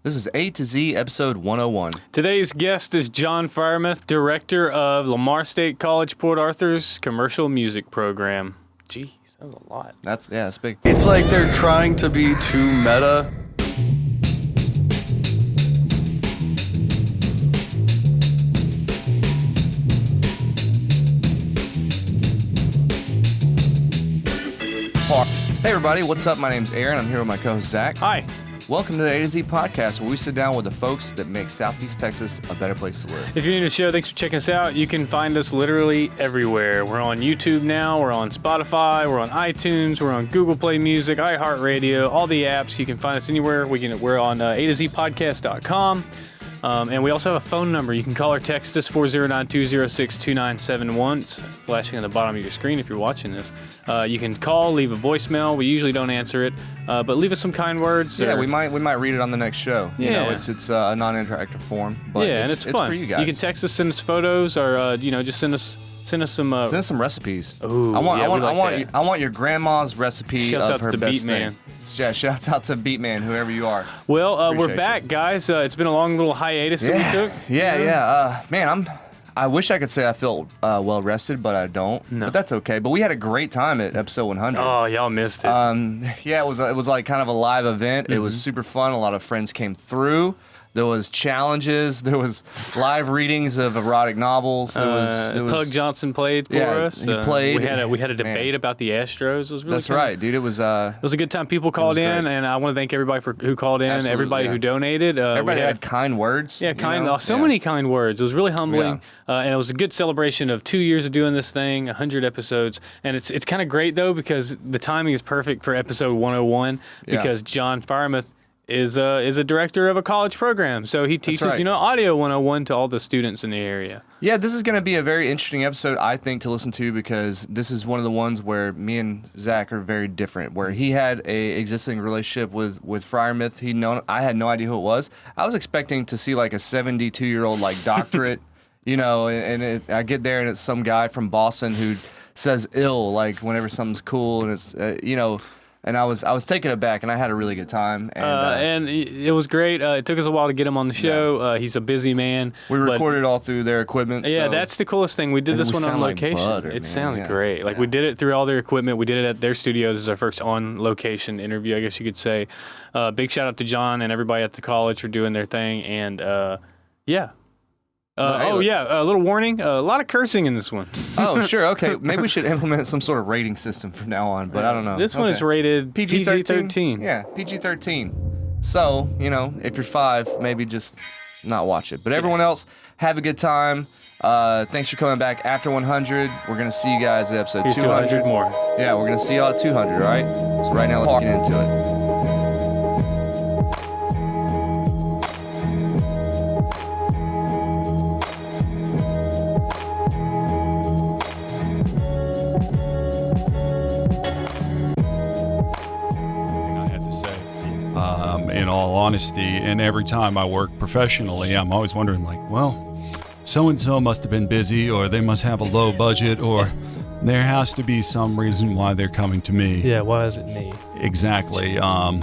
This is A to Z, episode 101. Today's guest is John Freyermuth, director of Lamar State College Port Arthur's commercial music program. Jeez, that was a lot. That's big. It's like they're trying to be too meta. Hey everybody, what's up? My name's Aaron. I'm here with my co-host Zach. Hi. Welcome to the A to Z podcast, where we sit down with the folks that make Southeast Texas a better place to live. If you're new to the show, thanks for checking us out. You can find us literally everywhere. We're on YouTube now. We're on Spotify. We're on iTunes. We're on Google Play Music, iHeartRadio, all the apps. You can find us anywhere. We're on A2Zpodcast.com. And we also have a phone number. You can call or text us, 409-206-2971. It's flashing on the bottom of your screen if you're watching this. You can call, leave a voicemail. We usually don't answer it, but leave us some kind kind words. Yeah, we might read it on the next show. Yeah. You know, it's a non-interactive form, but yeah, and it's fun. for you guys. You can text us, send us photos, or just send us some. Send us some recipes. Ooh, I want your grandma's recipe of her best thing. Yeah, shouts out to Beatman, whoever you are. Well, we're back, guys. It's been a long little hiatus that we took. Man, I wish I could say I feel well rested, but I don't. No. But that's okay. But we had a great time at episode 100. Oh, y'all missed it. It was like kind of a live event. Mm-hmm. It was super fun. A lot of friends came through. There was challenges. There was live readings of erotic novels. It was Pug Johnson played for us. He played. We had a debate about the Astros. It was really That's right, dude. It was a good time. People called in, great. and I want to thank everybody who called in. Absolutely, everybody who donated. Everybody had kind words. Yeah, many kind words. It was really humbling, and it was a good celebration of 2 years of doing this thing, 100 episodes, and it's kind of great though because the timing is perfect for episode 101 because John Freyermuth is a director of a college program. So he teaches, audio 101 to all the students in the area. Yeah, this is going to be a very interesting episode, I think, to listen to because this is one of the ones where me and Zach are very different, where he had a existing relationship with Freyermuth. I had no idea who it was. I was expecting to see like a 72-year-old like doctorate, and I get there and it's some guy from Boston who says ill like whenever something's cool and it's, And I was taken aback, and I had a really good time. And it was great. It took us a while to get him on the show. He's a busy man. We recorded all through their equipment. Yeah, that's the coolest thing. We did this one on location. It sounds great. We did it through all their equipment. We did it at their studio. This is our first on-location interview, I guess you could say. Big shout-out to John and everybody at the college for doing their thing. And, a little warning, a lot of cursing in this one. Oh, sure, okay. Maybe we should implement some sort of rating system from now on, but I don't know. This one is rated PG-13. Yeah, PG-13. So, if you're 5, maybe just not watch it. But everyone else, have a good time. Thanks for coming back after 100. We're going to see you guys at episode 200. More. Yeah, we're going to see y'all at 200, all right? So right now, let's get into it. In all honesty, and every time I work professionally, I'm always wondering so-and-so must have been busy, or they must have a low budget, or there has to be some reason why they're coming to me. Yeah, why is it me? Exactly. I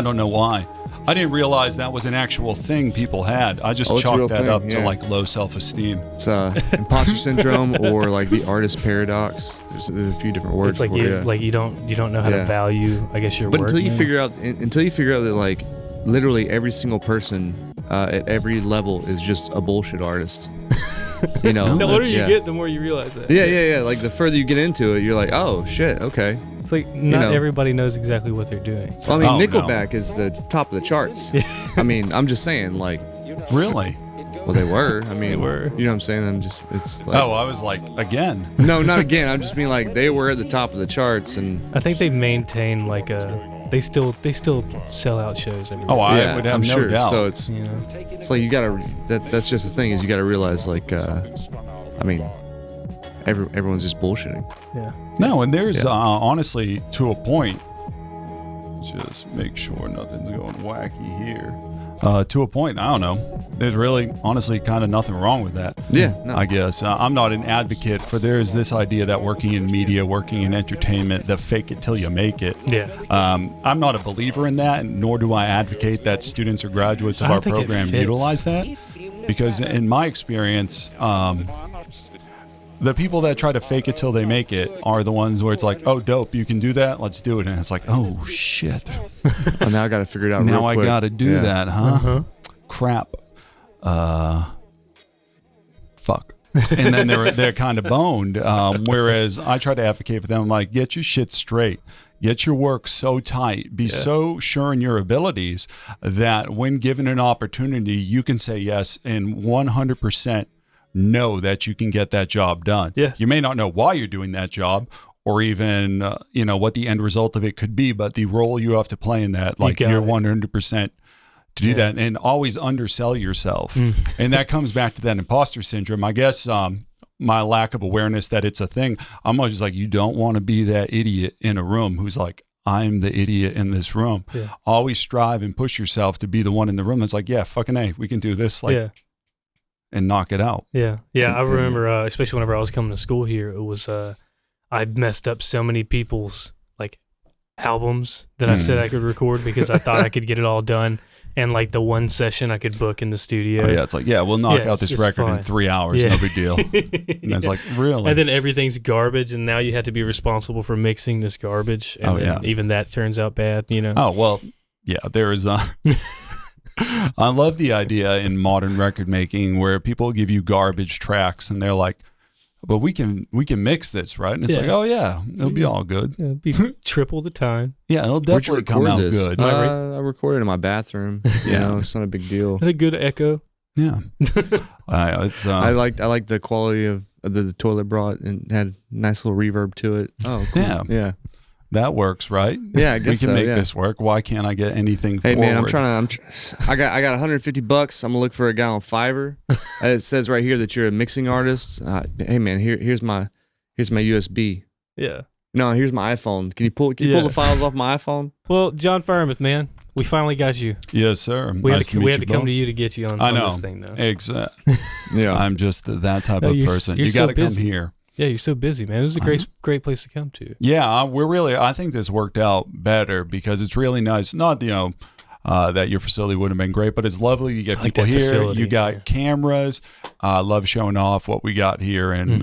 don't know why. I didn't realize that was an actual thing people had. I just chalked that up to low self-esteem. It's Impostor Syndrome or like the artist paradox. There's a few different words. It's like you don't know how to value, I guess, your work. But until you figure out that like literally every single person at every level is just a bullshit artist. The older you get, the more you realize that. Yeah. Like the further you get into it, you're like, oh shit, okay. It's like not everybody knows exactly what they're doing. Well, I mean, Nickelback is the top of the charts. I mean, I'm just saying, like, really? Well, they were. I mean, they were. You know what I'm saying? It's like, I was like, again. No, not again. I'm just being like, they were at the top of the charts, and I think they maintain like they still sell out shows every Oh, I would have I'm no sure. doubt. So it's like you gotta. That's just the thing is you gotta realize like, I mean, everyone's just bullshitting. Yeah. No, and there's honestly to a point. Just make sure nothing's going wacky here. To a point, I don't know. There's really, honestly, kind of nothing wrong with that. Yeah, no. I guess. I'm not an advocate for there's this idea that working in media, working in entertainment, the fake it till you make it. Yeah. I'm not a believer in that, nor do I advocate that students or graduates of I our think it program fits. utilize that. Because in my experience, the people that try to fake it till they make it are the ones where it's like, oh, dope, you can do that, let's do it. And it's like, oh, shit. Oh, now I got to figure it out Now real I quick. got to do that, huh? Uh-huh. Crap. Fuck. And then they're kind of boned. Whereas I try to advocate for them. I'm like, get your shit straight. Get your work so tight. Be so sure in your abilities that when given an opportunity, you can say yes and 100% know that you can get that job done. Yeah. You may not know why you're doing that job or even, what the end result of it could be, but the role you have to play in that, like got you're it. 100% to do that, and always undersell yourself. And that comes back to that imposter syndrome. I guess my lack of awareness that it's a thing. I'm always just like, you don't want to be that idiot in a room who's like, I'm the idiot in this room. Yeah. Always strive and push yourself to be the one in the room that's like, yeah, fucking A, we can do this, and knock it out. Yeah. I remember, especially whenever I was coming to school here, it was I messed up so many people's like albums that I said I could record because I thought I could get it all done. And like the one session I could book in the studio. Oh, yeah, it's like, yeah, we'll knock out this it's record in fine. 3 hours, Yeah. no big deal. And it's like, really? And then everything's garbage, and now you have to be responsible for mixing this garbage. And then even that turns out bad, Oh, well, yeah, there is I love the idea in modern record making where people give you garbage tracks and they're like, but we can mix this, right? And it's Yeah. like, oh yeah, it'll be all good. It'll be triple the time. Yeah, it'll Where'd you definitely come record out this? good. I recorded in my bathroom. Yeah. It's not a big deal. Had a good echo. Yeah, it's I liked the quality of the toilet brought and had nice little reverb to it. Oh, cool. Yeah. That works, right? Yeah, I guess we can so, make yeah. this work. Why can't I get anything Hey forward? man, I got $150. I'm gonna look for a guy on Fiverr. It says right here that you're a mixing artist. Hey man, here's my USB. Yeah. No, here's my iPhone. Can you pull the files off my iPhone? Well, John Freyermuth, man, we finally got you. Yes, sir. We Nice had to meet come both. to you to get you on, I know. this thing, though. Exactly. Yeah. I'm just that type No, of you're person. you're You got to so come busy. here. Yeah, you're so busy, man. This is a great place to come to. Yeah, I think this worked out better because it's really nice. Not, that your facility would have been great, but it's lovely. You get I like people that here. facility, You got yeah. cameras. I love showing off what we got here and,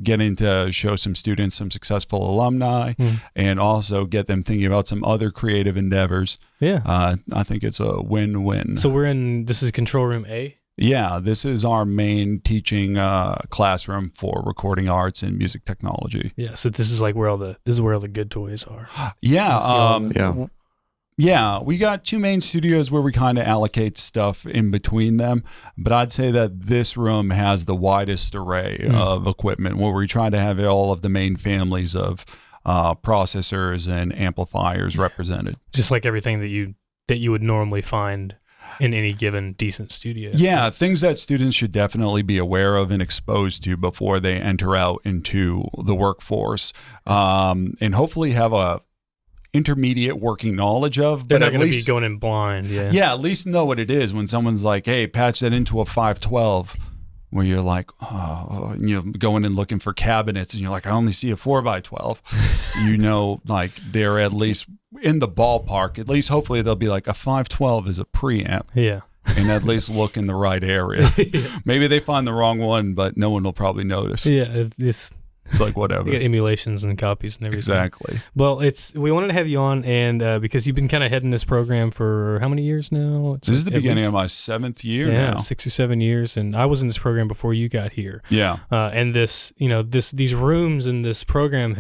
getting to show some students some successful alumni and also get them thinking about some other creative endeavors. Yeah. I think it's a win-win. So this is control room A? Yeah, this is our main teaching classroom for recording arts and music technology. Yeah, so this is like where all the good toys are. Yeah. Yeah, we got two main studios where we kind of allocate stuff in between them, but I'd say that this room has the widest array of equipment where we try to have all of the main families of processors and amplifiers represented. Just like everything that you would normally find in any given decent studio. Yeah, things that students should definitely be aware of and exposed to before they enter out into the workforce, and hopefully have a intermediate working knowledge of. They're but not at going to least be going in blind. Yeah. Yeah, at least know what it is when someone's like, hey, patch that into a 512, where you're like, going and looking for cabinets and you're like, I only see a 4x12. Like they're at least in the ballpark. At least hopefully they'll be like, a 512 is a preamp. Yeah. And at least look in the right area. Maybe they find the wrong one, but no one will probably notice. Yeah. It's like whatever. You got emulations and copies and everything. Exactly. Well, we wanted to have you on, and because you've been kind of heading this program for how many years now? This is the beginning of my 7th year now. 6 or 7 years, and I was in this program before you got here. Yeah. And these rooms in this program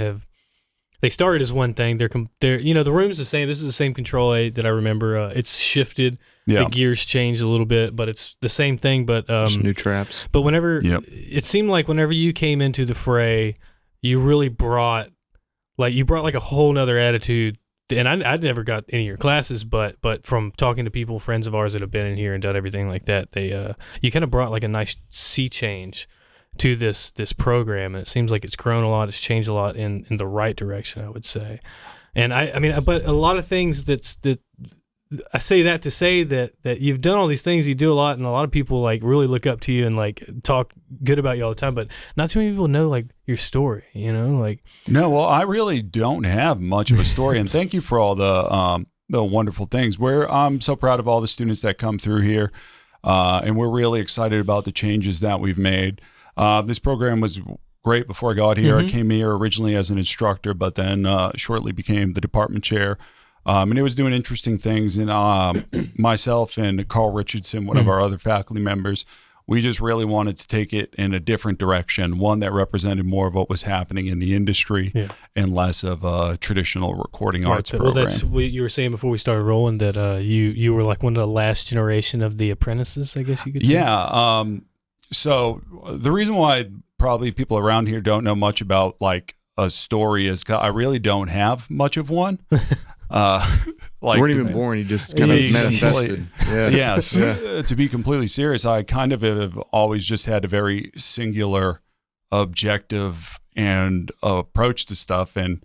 they started as one thing. They're the room's the same. This is the same control aid that I remember. It's shifted. Yeah. The gears changed a little bit, but it's the same thing. But Just new traps. But it seemed like whenever you came into the fray, you really brought like a whole nother attitude. And I never got any of your classes, but from talking to people, friends of ours that have been in here and done everything like that, you kind of brought like a nice sea change to this program, and it seems like it's grown a lot. It's changed a lot in the right direction, I would say. And I mean, but a lot of things that I say that to say that you've done all these things, you do a lot, and a lot of people like really look up to you and like talk good about you all the time, but not too many people know like your story, you know, like. No, well, I really don't have much of a story, and thank you for all the wonderful things. I'm so proud of all the students that come through here, and we're really excited about the changes that we've made. This program was great before I got here. I came here originally as an instructor, but then shortly became the department chair. And it was doing interesting things. And myself and Carl Richardson, one of our other faculty members, we just really wanted to take it in a different direction, one that represented more of what was happening in the industry and less of a traditional recording arts program. Well, that's what you were saying before we started rolling, that you were like one of the last generation of the apprentices, I guess you could say. Yeah. So the reason why probably people around here don't know much about like a story is I really don't have much of one. Like, weren't even born, you just kind of manifested. Yes. To be completely serious, I kind of have always just had a very singular objective and approach to stuff. And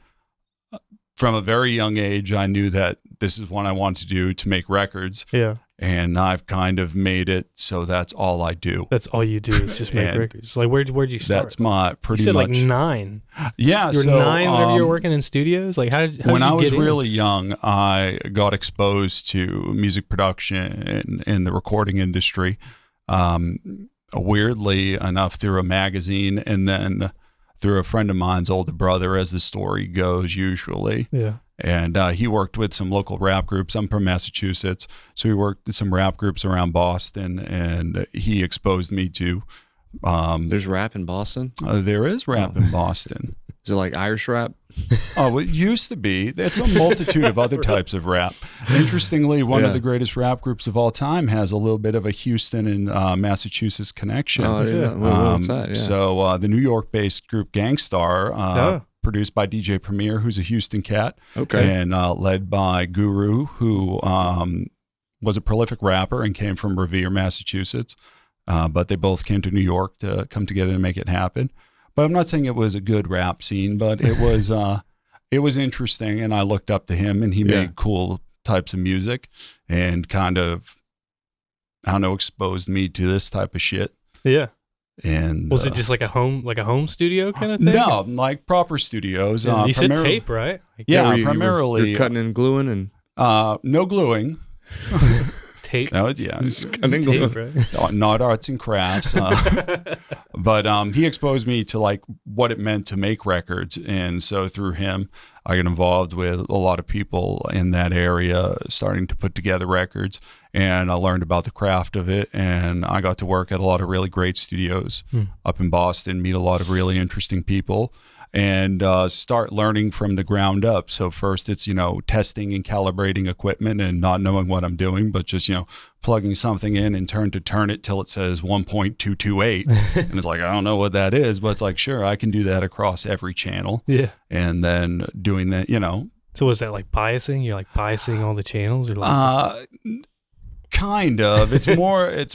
from a very young age, I knew that this is what I wanted to do, to make records. Yeah. And I've kind of made it so that's all I do. That's all you do is just make records. Like where'd you start? That's my pretty you said much like 9. Yeah, you were 9 whenever you were working in studios. Like how when I was get really young, I got exposed to music production in the recording industry. Weirdly enough, through a magazine, and then through a friend of mine's older brother, as the story goes usually. Yeah. And he worked with some local rap groups. I'm from Massachusetts, so he worked with some rap groups around Boston, and he exposed me to. There's rap in Boston? There is rap in Boston. Is it like Irish rap? Oh, it used to be. It's a multitude of other types of rap. Interestingly, one of the greatest rap groups of all time has a little bit of a Houston and Massachusetts connection. Oh, yeah. What's that? Yeah. So the New York-based group Gangstar, produced by DJ Premier, who's a Houston cat, and led by Guru, who was a prolific rapper and came from Revere, Massachusetts. But they both came to New York to come together and make it happen. But I'm not saying it was a good rap scene, but it was interesting, and I looked up to him, and he made cool types of music, and kind of, I don't know, exposed me to this type of shit. Yeah. And was it just like a home studio kind of thing? No, like proper studios. Yeah, you said tape, right? Like, yeah, primarily you're cutting and gluing and no gluing. Tape. No, yeah, tape, right? Not arts and crafts. But he exposed me to like what it meant to make records, and so through him, I got involved with a lot of people in that area, starting to put together records, and I learned about the craft of it, and I got to work at a lot of really great studios up in Boston, meet a lot of really interesting people, and start learning from the ground up. So first it's, testing and calibrating equipment and not knowing what I'm doing, but just, plugging something in and turn it till it says 1.228. And it's like, I don't know what that is, but it's like, sure, I can do that across every channel. Yeah. And then doing that, So was that like biasing? You're like biasing all the channels? Or like kind of. It's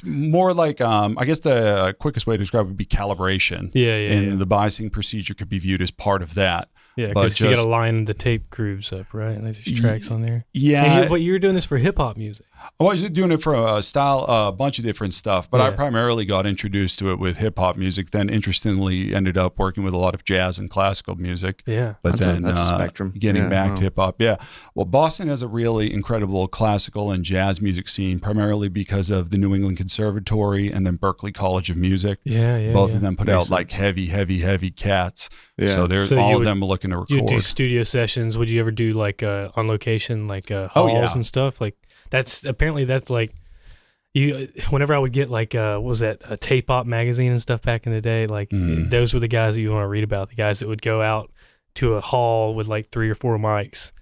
more like, I guess the quickest way to describe it would be calibration. Yeah. And the biasing procedure could be viewed as part of that. Yeah, because you got to line the tape grooves up, right? Like there's tracks on there. Yeah. But you were doing this for hip hop music. I was doing it for a bunch of different stuff, but I primarily got introduced to it with hip hop music. Then, interestingly, ended up working with a lot of jazz and classical music. Yeah, but that's a spectrum. Getting back to hip hop. Yeah, well, Boston has a really incredible classical and jazz music scene, primarily because of the New England Conservatory and then Berklee College of Music. Yeah. Both of them put out like heavy cats. Yeah. So there's all of them looking to record. You do studio sessions. Would you ever do like on location, like halls and stuff? Like that's like you. Whenever I would get like what was that, a Tape Op magazine and stuff back in the day, like those were the guys that you want to read about. The guys that would go out to a hall with like 3 or 4 mics.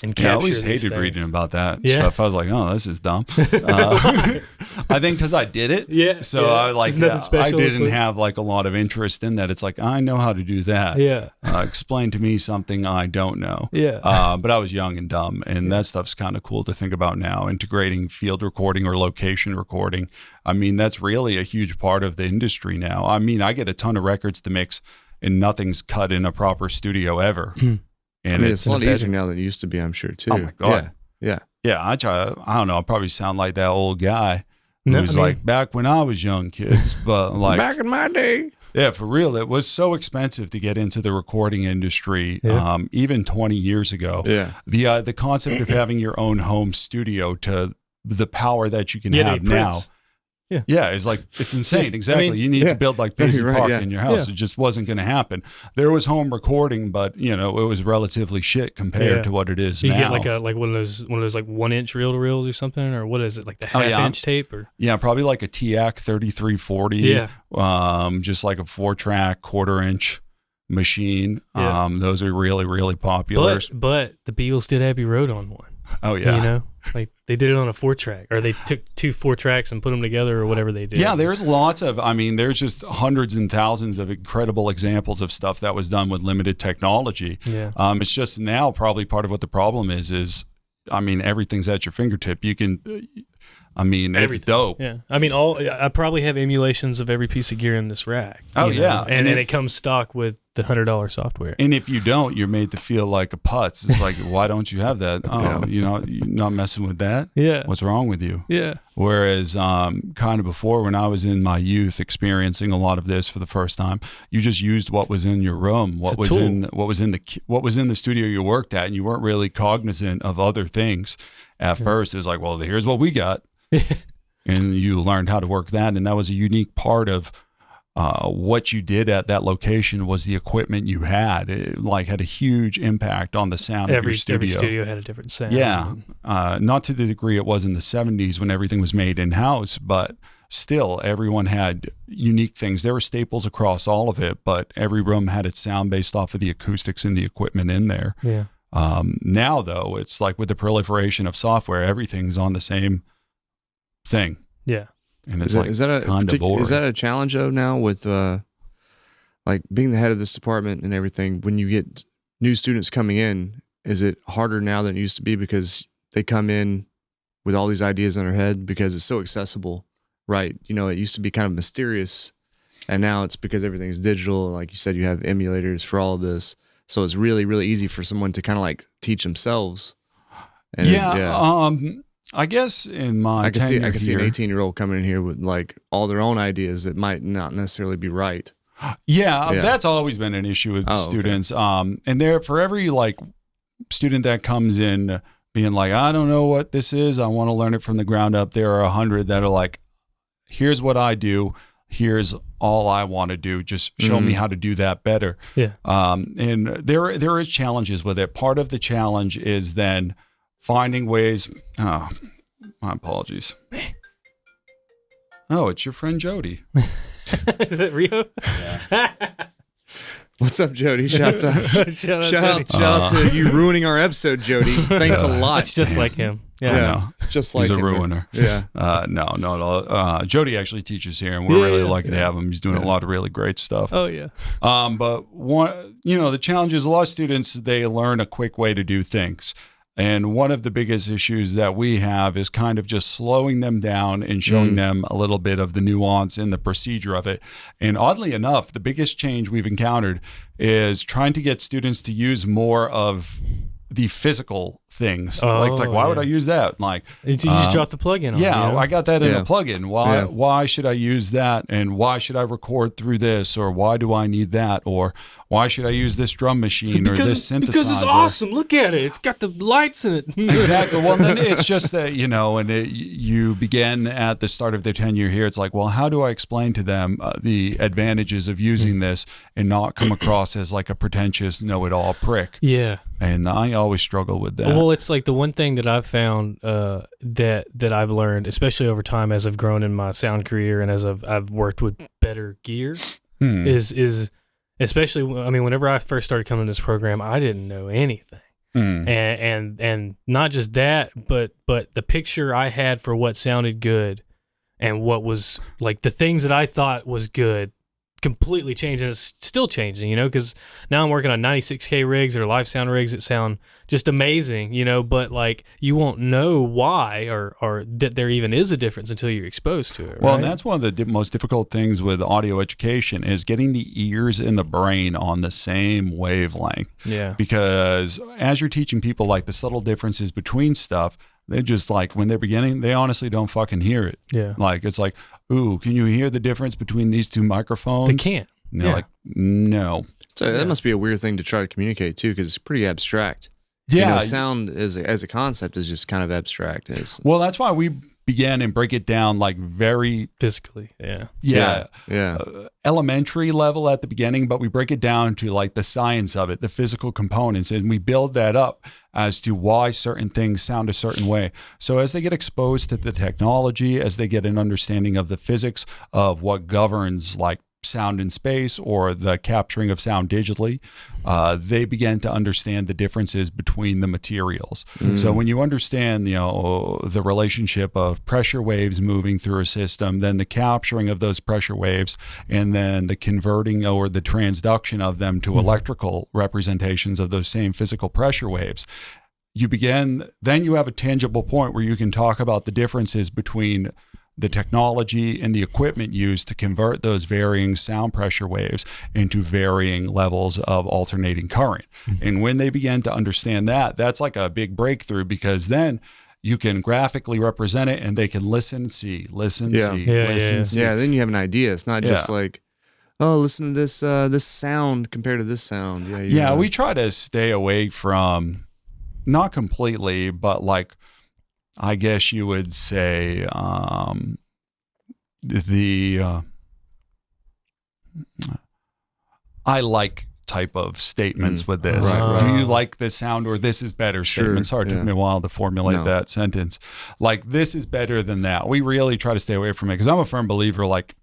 And I always hated reading about that stuff. I was like, oh, this is dumb. I think because I did it. Yeah. So I I didn't have like a lot of interest in that. It's like, I know how to do that. Yeah. Explain to me something I don't know. Yeah. But I was young and dumb, and that stuff's kind of cool to think about now. Integrating field recording or location recording. I mean, that's really a huge part of the industry now. I mean, I get a ton of records to mix, and nothing's cut in a proper studio ever. And it's a lot easier now than it used to be, I'm sure, too. Oh, my God. Yeah. Yeah, I don't know. I probably sound like that old guy No, who's I mean- like, back when I was young, kids. But like, Back in my day. yeah, for real, it was so expensive to get into the recording industry, Yeah. even 20 years ago. Yeah. The concept of having your own home studio to the power that you can Yeah, have they now. Prince. Yeah. Yeah, it's like, it's insane. Yeah, Exactly. I mean- you need Yeah. to build like Yeah, Paisley you're right, Park yeah. in your house. Yeah. It just wasn't going to happen. There was home recording, but you know, it was relatively shit compared Yeah. to what it is You now. get like one of those like 1-inch reel to reels or something, or what is it, like the Oh, half-inch tape or? Yeah, probably like a TIAC 3340. Yeah. Just like a 4-track 1/4-inch machine. Yeah. Those are really, really popular. But the Beatles did Abbey Road on one. Oh yeah. You know, like they did it on a 4-track, or they took 2 4-tracks and put them together, or whatever they did. Yeah, there's lots of, I mean, there's just hundreds and thousands of incredible examples of stuff that was done with limited technology. Yeah. It's just now probably part of what the problem is, I mean, everything's at your fingertip. You can, I mean, it's Everything. dope. Yeah, I mean, I probably have emulations of every piece of gear in this rack. Oh, you know? yeah. and then it comes stock with the $100 software. And if you don't, you're made to feel like a putz. It's like, why don't you have that? Oh, you know, you're not messing with that? Yeah. What's wrong with you? Yeah. Whereas kind of before, when I was in my youth experiencing a lot of this for the first time, you just used what was in your room, what was tool. in the studio you worked at, and you weren't really cognizant of other things at first. It was like, well, here's what we got. And you learned how to work that, and that was a unique part of what you did at that location. Was the equipment you had. It like had a huge impact on the sound of Every your studio. every studio had a different sound. Yeah, not to the degree it was in the 70s when everything was made in-house, but still everyone had unique things. There were staples across all of it, but every room had its sound based off of the acoustics and the equipment in there. Yeah. Now, though, it's like with the proliferation of software, everything's on the same thing. Yeah. And it's Is that a kind of boring. is that a challenge though now with like being the head of this department and everything? When you get new students coming in, is it harder now than it used to be because they come in with all these ideas in their head because it's so accessible, right? You know, it used to be kind of mysterious, and now it's because everything's digital. Like you said, you have emulators for all of this, so it's really, really easy for someone to kind of like teach themselves. And I guess in my I can see an tenure here- 18-year-old coming in here with like all their own ideas that might not necessarily be right. Yeah, Yeah. that's always been an issue with Oh, okay. students. And there, for every like student that comes in being like, I don't know what this is, I want to learn it from the ground up, there are 100 that are like, here's what I do, here's all I want to do, just show me how to do that better. Yeah. And there is challenges with it. Part of the challenge is then finding ways. Oh, my apologies. Oh, it's your friend Jody. Is that Rio? What's up, Jody? Shout out Jody. shout out to you ruining our episode, Jody. Thanks a lot. It's just like him. I Yeah. know. It's just like He's a him. ruiner. Yeah. No, not at all. Jody actually teaches here, and we're really Yeah. lucky to have him. He's doing a lot of really great stuff. Oh yeah. But one, the challenge is a lot of students, they learn a quick way to do things. And one of the biggest issues that we have is kind of just slowing them down and showing them a little bit of the nuance in the procedure of it. And oddly enough, the biggest change we've encountered is trying to get students to use more of the physical things. Like, it's like, why would I use that? Like, You just drop the plug in on yeah, it, you know? I got that in Yeah. a plugin. Why Yeah. why should I use that? And why should I record through this? Or why do I need that? Or why should I use this drum machine or this synthesizer? Because it's awesome. Look at it. It's got the lights in it. Exactly. Well, then it's just that, and you begin at the start of their tenure here. It's like, well, how do I explain to them the advantages of using this and not come across as like a pretentious know-it-all prick? Yeah. And I always struggle with that. Well, it's like the one thing that I've found that I've learned, especially over time as I've grown in my sound career and as I've worked with better gear, is especially, I mean, whenever I first started coming to this program, I didn't know anything. And not just that, but the picture I had for what sounded good and what was like the things that I thought was good completely changed, and it's still changing, because now I'm working on 96K rigs or live sound rigs that sound just amazing, but like you won't know why or that there even is a difference until you're exposed to it. Well, right? and that's one of the most difficult things with audio education is getting the ears and the brain on the same wavelength. Yeah. Because as you're teaching people like the subtle differences between stuff, They just like when they're beginning, they honestly don't fucking hear it. Yeah. Like it's like, ooh, can you hear the difference between these two microphones? They can't. And they're like, no. So that must be a weird thing to try to communicate too, because it's pretty abstract. Yeah. Sound as a concept is just kind of abstract. Well, that's why we began and break it down like very physically. Yeah. Elementary level at the beginning, but we break it down to like the science of it, the physical components, and we build that up as to why certain things sound a certain way. So as they get exposed to the technology, as they get an understanding of the physics of what governs like sound in space or the capturing of sound digitally, they begin to understand the differences between the materials. So when you understand, the relationship of pressure waves moving through a system, then the capturing of those pressure waves, and then the converting or the transduction of them to electrical representations of those same physical pressure waves, then you have a tangible point where you can talk about the differences between the technology and the equipment used to convert those varying sound pressure waves into varying levels of alternating current. And when they begin to understand that, that's like a big breakthrough, because then you can graphically represent it and they can listen, see. Yeah, then you have an idea. It's not just like, oh, listen to this sound compared to this sound. We try to stay away from, not completely, but like, I guess you would say I like type of statements with this. Right. Do you like this sound, or this is better statement? Sorry, it took me a while to formulate that sentence. Like, this is better than that. We really try to stay away from it, because I'm a firm believer, like,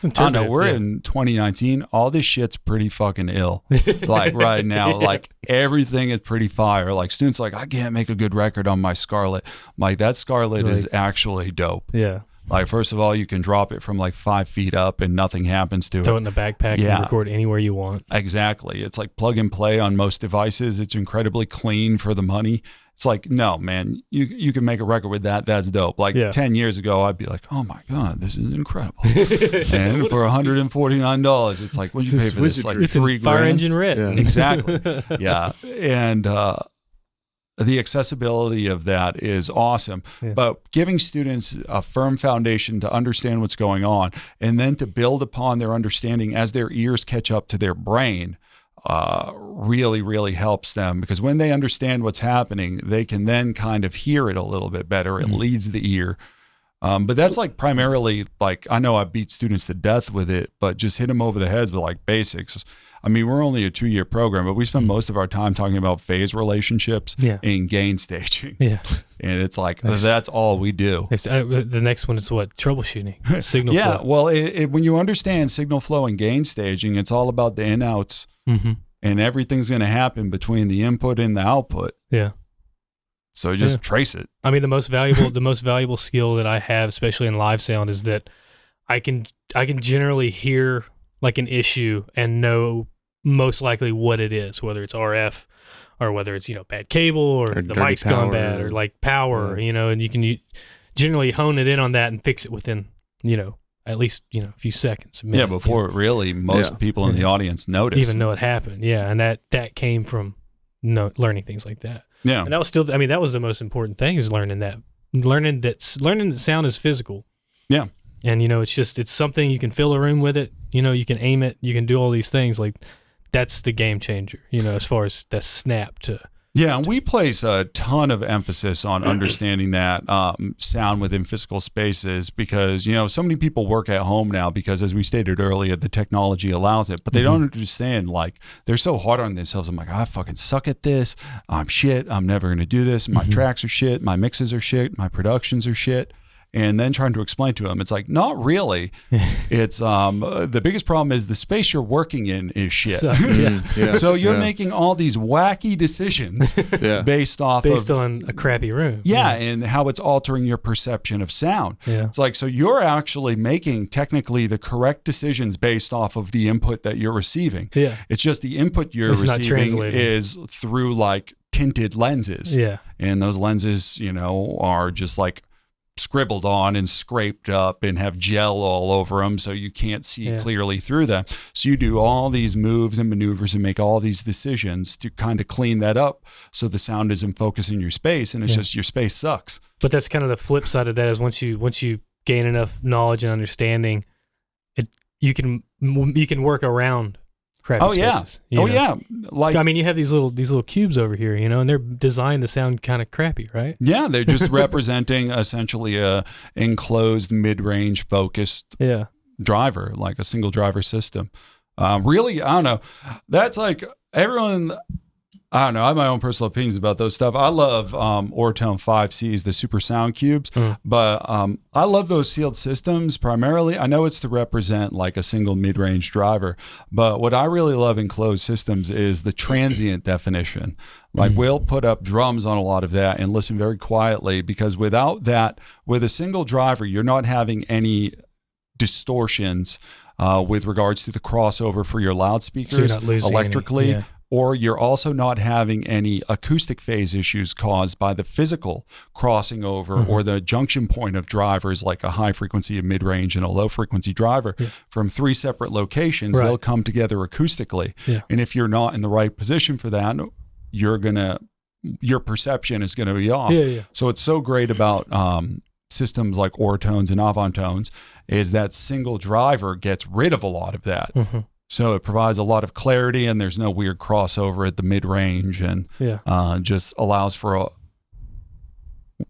I don't know, we're in 2019. All this shit's pretty fucking ill. Like right now, like everything is pretty fire. Like students like, I can't make a good record on my Scarlett. Like that Scarlett is actually dope. Yeah. Like first of all, you can drop it from like 5 feet up and nothing happens to it. Throw it in the backpack and record anywhere you want. Exactly. It's like plug and play on most devices. It's incredibly clean for the money. It's like, no, man, you can make a record with that. That's dope. Like 10 years ago, I'd be like, oh my God, this is incredible. And for $149, it's like, what'd you pay for this? Like it's $3,000. Fire engine red. Yeah. Exactly. Yeah. And the accessibility of that is awesome. Yeah. But giving students a firm foundation to understand what's going on, and then to build upon their understanding as their ears catch up to their brain, really, really helps them, because when they understand what's happening, they can then kind of hear it a little bit better. It leads the ear. But that's like primarily, like, I know I beat students to death with it, but just hit them over the heads with like basics. I mean, we're only a 2-year program, but we spend most of our time talking about phase relationships and gain staging. Yeah. And it's like, that's all we do. The next one is what? Troubleshooting. Signal flow. Yeah. Well, when you understand signal flow and gain staging, it's all about the in-outs. And everything's going to happen between the input and the output. Yeah. So just trace it. I mean, the most valuable skill that I have, especially in live sound, is that I can generally hear like an issue and know most likely what it is, whether it's RF or whether it's, bad cable or the mic's gone bad or like power, and you can generally hone it in on that and fix it within, at least, a few seconds. Minute, before really most people in the audience notice. Even know it happened. Yeah. And that came from learning things like that. Yeah. And that was that was the most important thing, is learning that sound is physical. Yeah. And, it's something you can fill a room with it. You can aim it. You can do all these things. Like, that's the game changer, as far as that snap to. Yeah, and we place a ton of emphasis on understanding that sound within physical spaces, because, so many people work at home now because, as we stated earlier, the technology allows it, but they don't understand, like, they're so hard on themselves. I'm like, I fucking suck at this. I'm shit. I'm never going to do this. My tracks are shit. My mixes are shit. My productions are shit. And then trying to explain to them, it's like, not really. It's the biggest problem is the space you're working in is shit. So you're making all these wacky decisions based on a crappy room. And how it's altering your perception of sound. It's like, so you're actually making technically the correct decisions based off of the input that you're receiving. It's just the input you're receiving is through like tinted lenses. And those lenses, are just like scribbled on and scraped up and have gel all over them so you can't see clearly through them. So you do all these moves and maneuvers and make all these decisions to kind of clean that up so the sound isn't focusing your space, and it's just your space sucks. But that's kind of the flip side of that is once you gain enough knowledge and understanding, you can work around crappy spaces. Like, I mean, you have these little cubes over here, and they're designed to sound kind of crappy, right? Yeah, they're just representing essentially a enclosed mid-range focused driver, like a single driver system. Really, I don't know. That's like everyone. I don't know. I have my own personal opinions about those stuff. I love Ortone 5Cs, the super sound cubes, but I love those sealed systems primarily. I know it's to represent like a single mid-range driver, but what I really love in closed systems is the transient definition. Like we'll put up drums on a lot of that and listen very quietly, because without that, with a single driver, you're not having any distortions with regards to the crossover for your loudspeakers, so you're not losing electrically. any, Or you're also not having any acoustic phase issues caused by the physical crossing over or the junction point of drivers, like a high frequency, a mid-range, and a low frequency driver from 3 separate locations. They'll come together acoustically. And if you're not in the right position for that, your perception is going to be off. So it's so great about systems like Ortones and Avantones is that single driver gets rid of a lot of that. So it provides a lot of clarity, and there's no weird crossover at the mid-range, and just allows for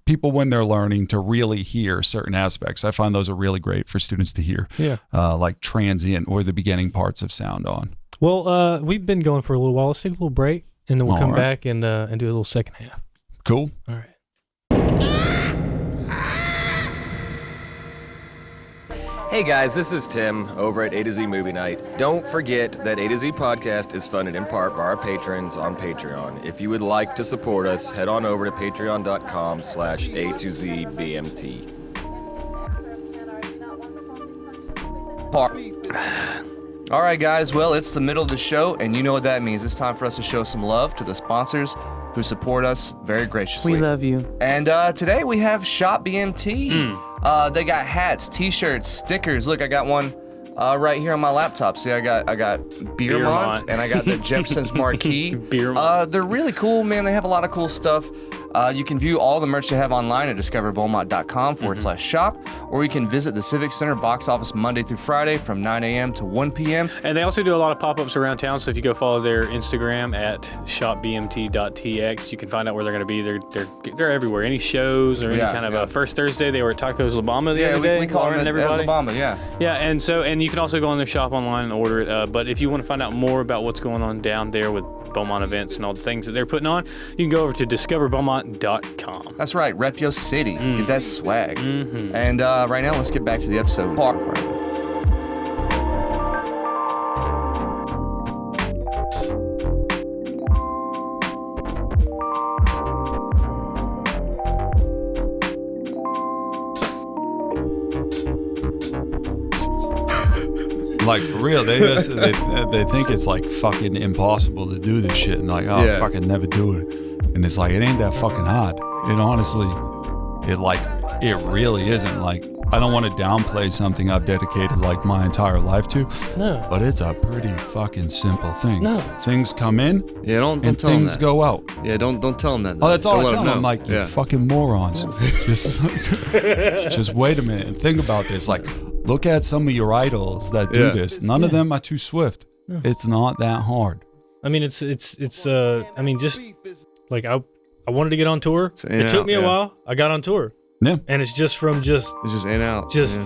people when they're learning to really hear certain aspects. I find those are really great for students to hear, like transient or the beginning parts of sound on. Well, we've been going for a little while. Let's take a little break, and then we'll come back and do a little second half. Cool. All right. Hey guys, this is Tim over at A to Z Movie Night. Don't forget that A to Z Podcast is funded in part by our patrons on Patreon. If you would like to support us, head on over to patreon.com/A2ZBMT. All right, guys. Well, it's the middle of the show, and you know what that means. It's time for us to show some love to the sponsors who support us very graciously. We love you. And today we have Shop BMT. They got hats, T-shirts, stickers. Look, I got one right here on my laptop. See, I got Beermont, and I got the Jefferson's Marquee. They're really cool, man. They have a lot of cool stuff. You can view all the merch they have online at discoverbeaumont.com/shop, or you can visit the Civic Center box office Monday through Friday from 9 a.m. to 1 p.m. And they also do a lot of pop-ups around town, so if you go follow their Instagram at shopbmt.tx, you can find out where they're going to be. They're everywhere. Any shows or any kind of first Thursday, they were at Tacos La Bamba the other day. We call them at La Bamba, Yeah, and you can also go on their shop online and order it. But if you want to find out more about what's going on down there with Beaumont events and all the things that they're putting on, you can go over to discoverbeaumont.com. That's right, rep your city. Get that swag. And right now, let's get back to the episode. Like, for real, they think it's like fucking impossible to do this shit, and like, fucking never do it. And it's like, it ain't that fucking hard. It honestly, it really isn't. Like, I don't want to downplay something I've dedicated like my entire life to. No. But it's a pretty fucking simple thing. No. Things come in. Yeah, don't and tell them things that. go out. Yeah, don't tell them that. Oh, that's all Don't I let tell them. I'm like, you fucking morons. just wait a minute and think about this. Like, look at some of your idols that do this. None of them are too swift. It's not that hard. I mean, it's I mean, just like I wanted to get on tour. It took me a while. I got on tour. Yeah. And it's just from It's just in and out. just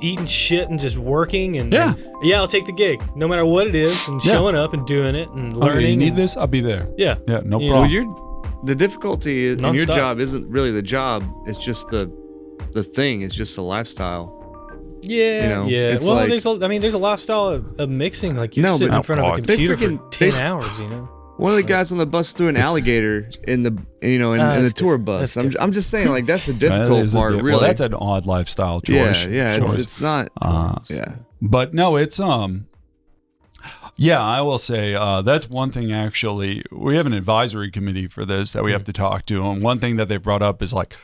eating shit and just working and I'll take the gig no matter what it is and showing up and doing it and learning. Okay, you need this? I'll be there. Yeah. Yeah, no You problem. Well, the difficulty in your Non-stop. job isn't really the job. It's just the thing. It's just the lifestyle. Yeah, You know, yeah. it's Well, like- there's a lifestyle of mixing. Like you No, sit but in front of a they computer freaking- for 10 they- hours, you know. One of the guys on the bus threw an alligator in the in the That's tour different. bus. That's I'm just saying, like, that's the That difficult is a part. bit- Really, Well, that's an odd lifestyle choice. yeah. choice. It's not. Yeah. But no, it's yeah, I will say that's one thing. Actually, we have an advisory committee for this that we have to talk to, and one thing that they brought up is like,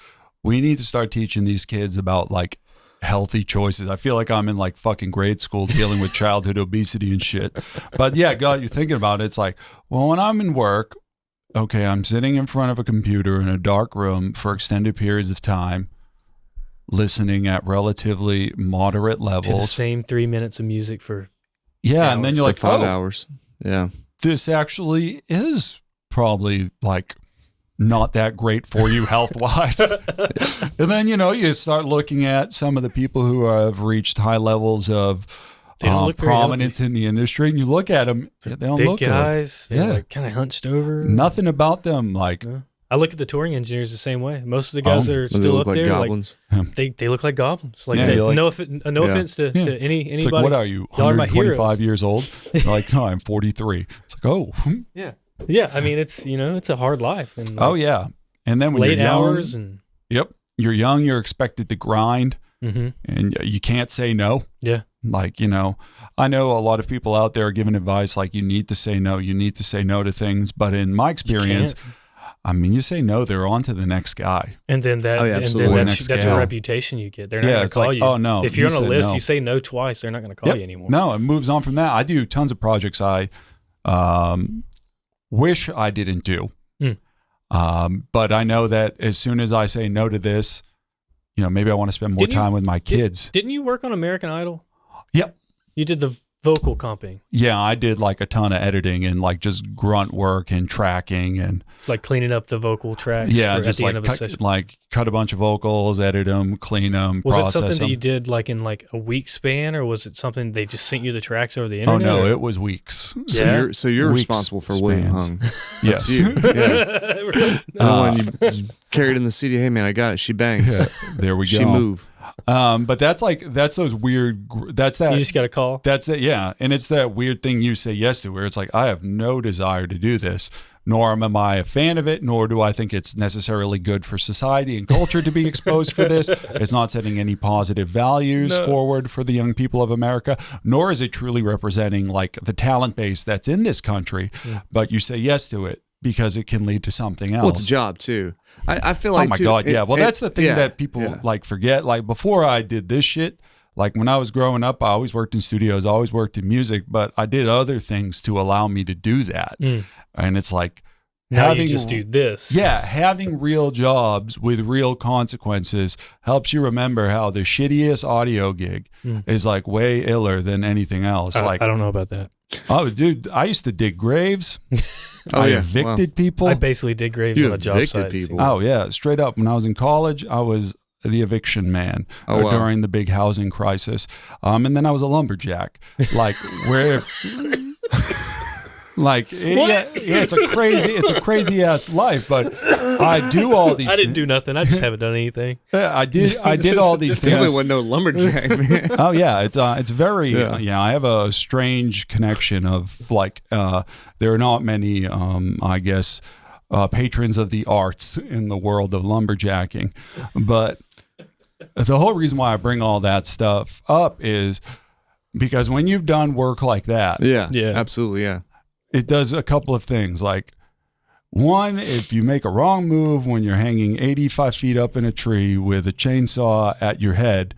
we need to start teaching these kids about like healthy choices. I feel like I'm in like fucking grade school dealing with childhood obesity and shit. But yeah, God, you're thinking about it. It's like, well, when I'm in work, okay, I'm sitting in front of a computer in a dark room for extended periods of time, listening at relatively moderate levels. To the same 3 minutes of music for yeah, and then you're like, 5 oh, hours. Yeah. this actually is probably like not that great for you health wise. And then, you start looking at some of the people who have reached high levels of prominence in the industry, and you look at them, they don't big look guys. good. They're Yeah. like kind of hunched over. Nothing about them like, I look at the touring engineers the same way. Most of the guys that are They still look up like there, goblins. like they look like goblins. Like, Yeah, they, you're like- no offense to anybody. it's like, what are you, Y'all are my 125 heroes. years old? They're like, no, I'm 43. It's like, oh, Yeah. I mean, it's it's a hard life. And oh yeah. And then when late you're young, hours and yep, you're young, you're expected to grind, and you can't say no. yeah. Like, I know a lot of people out there are giving advice like you need to say no to things. But in my experience, I mean, you say no, they're on to the next guy. And then that, Oh, yeah, and absolutely. then Next that's gal. a reputation you get. They're not Yeah, going to it's call like, you. oh, no, If you're he on a said list, no. you say no twice, they're not going to call Yep. you anymore. No, it moves on from that. I do tons of projects I wish I didn't do. But I know that as soon as I say no to this, maybe I want to spend more Didn't you- time with my kids. Didn't you work on American Idol? Yep. You did the vocal comping, Yeah, I did like a ton of editing and like just grunt work and tracking and like cleaning up the vocal tracks. yeah, at just the like end of a session. cut a bunch of vocals, edit them, clean them, Was it process something that them. you did like in like a week span, or was it something they just sent you the tracks over the Oh internet? no, or- it was weeks. Yeah. So you're Weeks responsible for William spans. Hung. Yes. You. Yeah. The one you carried in the CD. Hey man, I got it. She bangs. Yeah, there we go. She move. But that's those weird. That's that. You just got a call. That's it. Yeah, and it's that weird thing you say yes to, where it's like I have no desire to do this, nor am I a fan of it, nor do I think it's necessarily good for society and culture to be exposed for this. It's not setting any positive values forward for the young people of America, nor is it truly representing like the talent base that's in this country. But you say yes to it because it can lead to something else. Well, it's a job too. I feel like. Oh my too, God, yeah. Well, that's the thing that people yeah. like forget. Like before I did this shit, like when I was growing up, I always worked in studios, always worked in music, but I did other things to allow me to do that. And it's like Now you just do this. Yeah, having real jobs with real consequences helps you remember how the shittiest audio gig is like way iller than anything else. I Like, don't know about that. oh, dude, I used to dig graves. Oh, I yeah. evicted people. I basically did graves You on a job evicted site. people. Oh yeah, straight up. When I was in college, I was the eviction man Oh, wow. during the big housing crisis, and then I was a lumberjack. Like where, like yeah, it's a crazy ass life. But I do all these. I didn't do nothing. I just haven't done anything. I did all these Definitely things. wasn't no lumberjack, man. Oh yeah, it's very Yeah. I have a strange connection of like there are not many I guess patrons of the arts in the world of lumberjacking, but the whole reason why I bring all that stuff up is because when you've done work like that, Yeah, Yeah. absolutely, yeah. it does a couple of things. Like one, if you make a wrong move when you're hanging 85 feet up in a tree with a chainsaw at your head,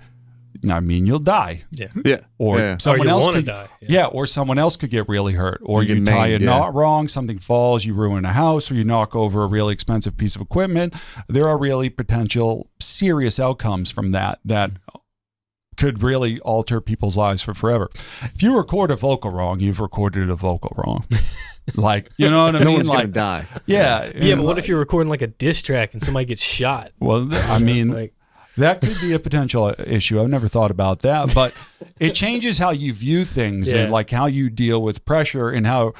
I mean, you'll die. Yeah. Yeah, Or yeah. someone Or you else wanna could die. Yeah, or someone else could get really hurt. Or You you get tie a maimed, yeah. knot wrong, something falls, you ruin a house, or you knock over a really expensive piece of equipment. There are really potential serious outcomes from that could really alter people's lives for forever. If you record a vocal wrong, you've recorded a vocal wrong. Like, you know what I No mean? one's Like, gonna die. yeah. Yeah, but what if you're recording like a diss track and somebody gets shot? Well, I mean, Like, that could be a potential issue. I've never thought about that, but it changes how you view things Yeah. and like how you deal with pressure and how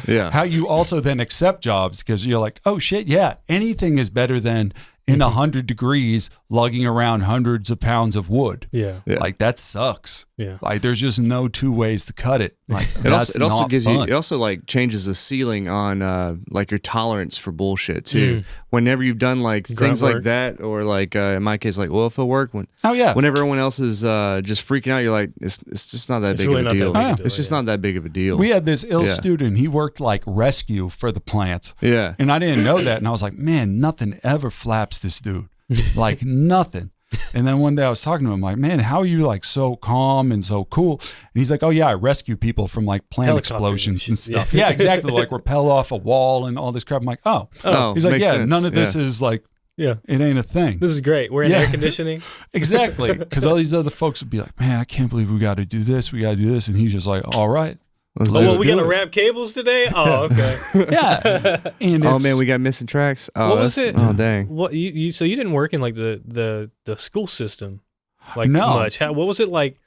you also then accept jobs because you're like, oh shit, yeah, anything is better than in 100 degrees lugging around hundreds of pounds of wood. yeah. Yeah. Like that sucks. Yeah. Like there's just no two ways to cut it. Like It that's also not gives fun. you. It also like changes the ceiling on like your tolerance for bullshit too. Whenever you've done like Grunt things like work. that, or like in my case, like oil field work. Oh yeah. Whenever everyone else is just freaking out, you're like, it's just not that It's big really of a not that deal. big a deal, It's just yeah. not that big of a deal. We had this ill Yeah. student. He worked like rescue for the plant. yeah. And I didn't know that. And I was like, man, nothing ever flaps this dude. like nothing. And then one day I was talking to him, like, man, how are you like so calm and so cool? And he's like, oh yeah, I rescue people from like plant explosions and stuff. Yeah, exactly. Like rappel off a wall and all this crap. I'm like, oh. He's like, yeah, sense. none of this is like, it ain't a thing. This is great. We're in air conditioning. Exactly. Because all these other folks would be like, man, I can't believe we got to do this. We got to do this. And he's just like, all right. We gonna wrap cables today? Oh, okay. Yeah. And oh man, we got missing tracks. Oh, what was it? Oh dang. What you so you didn't work in like the school system like No. much. What was it like?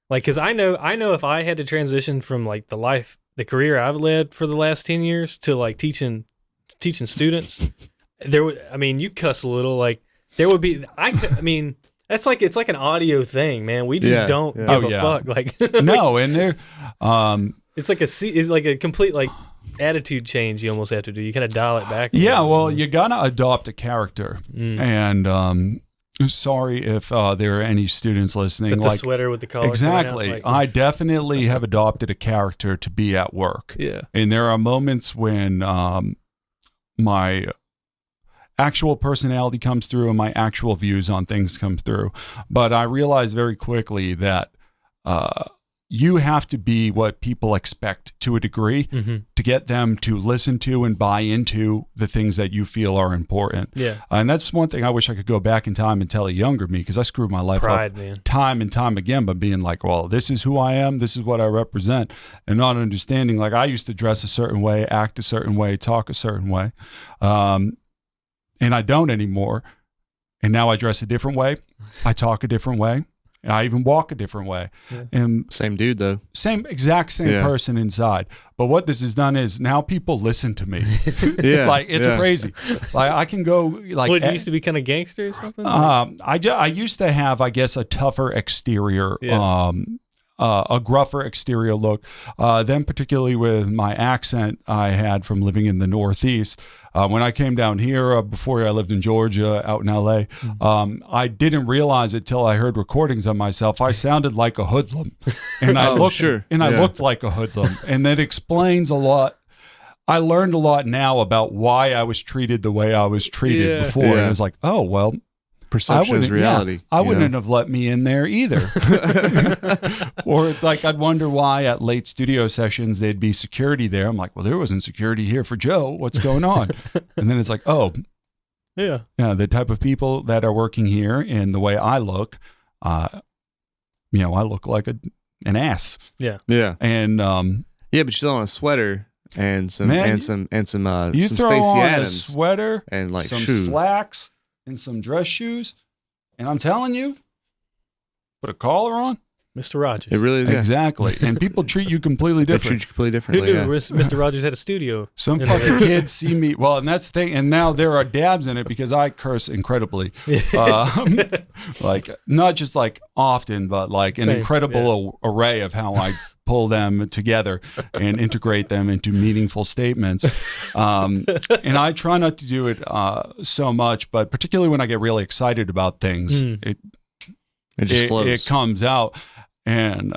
Like, because I know if I had to transition from like the career I've led for the last 10 years to like teaching students, you cuss a little. Like there would be I mean. It's like an audio thing, man. We just don't give a fuck. Like no, and there, it's like a complete like attitude change. You almost have to do. You kind of dial it back. Yeah, well, you gotta adopt a character, and sorry if there are any students listening. Is that like the sweater with the collar. Exactly, like, I definitely have adopted a character to be at work. Yeah, and there are moments when my actual personality comes through and my actual views on things come through. But I realized very quickly that you have to be what people expect to a degree to get them to listen to and buy into the things that you feel are important. Yeah. And that's one thing I wish I could go back in time and tell a younger me, because I screwed my life up time and time again by being like, well, this is who I am, this is what I represent, and not understanding, like, I used to dress a certain way, act a certain way, talk a certain way. And I don't anymore. And now I dress a different way. I talk a different way. And I even walk a different way. Yeah. And same dude though. Exact same person inside. But what this has done is now people listen to me. Like it's crazy. Like I can go like. What, you used to be kind of gangster or something? I used to have, I guess, a tougher exterior. A gruffer exterior look. Then particularly with my accent I had from living in the Northeast. When I came down here, before I lived in Georgia, out in LA, I didn't realize it till I heard recordings of myself. I sounded like a hoodlum, and I looked like a hoodlum, and that explains a lot. I learned a lot now about why I was treated the way I was treated before, and it's like, oh well. Perception is reality. I wouldn't have let me in there either. Or it's like I'd wonder why at late studio sessions there'd be security there. I'm like, well, there wasn't security here for Joe. What's going on? And then it's like, oh, the type of people that are working here and the way I look, I look like an ass. Yeah. And but you're still on a sweater and some some you throw Stacey on Adams a sweater and like some shoes. slacks and some dress shoes, and I'm telling you, put a collar on, Mr. Rogers. It really is. Exactly. And people treat you completely different. They treat you completely differently. Who knew Mr. Rogers had a studio? Some fucking kids see me. Well, and that's the thing. And now there are dabs in it because I curse incredibly. Like, not just like often, but like an incredible array of how I pull them together and integrate them into meaningful statements. And I try not to do it so much, but particularly when I get really excited about things, it just flows. It comes out. And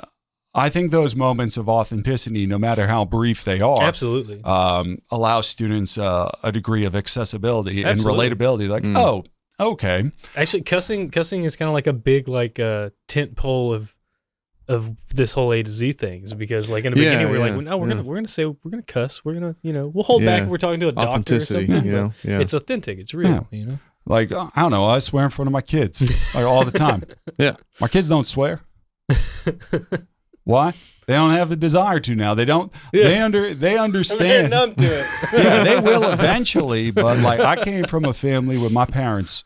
I think those moments of authenticity, no matter how brief they are, absolutely allow students a degree of accessibility and relatability. Like, oh, okay. Actually, cussing is kind of like a big tent pole of this whole A to Z things, because like in the beginning we're like, well, no, we're gonna cuss, we're gonna we'll hold back if we're talking to a doctor or something. It's authentic, it's real. Like, I don't know, I swear in front of my kids like all the time. My kids don't swear. Why? They don't have the desire to now. They don't. They understand. Numb to it. They will eventually. But like, I came from a family where my parents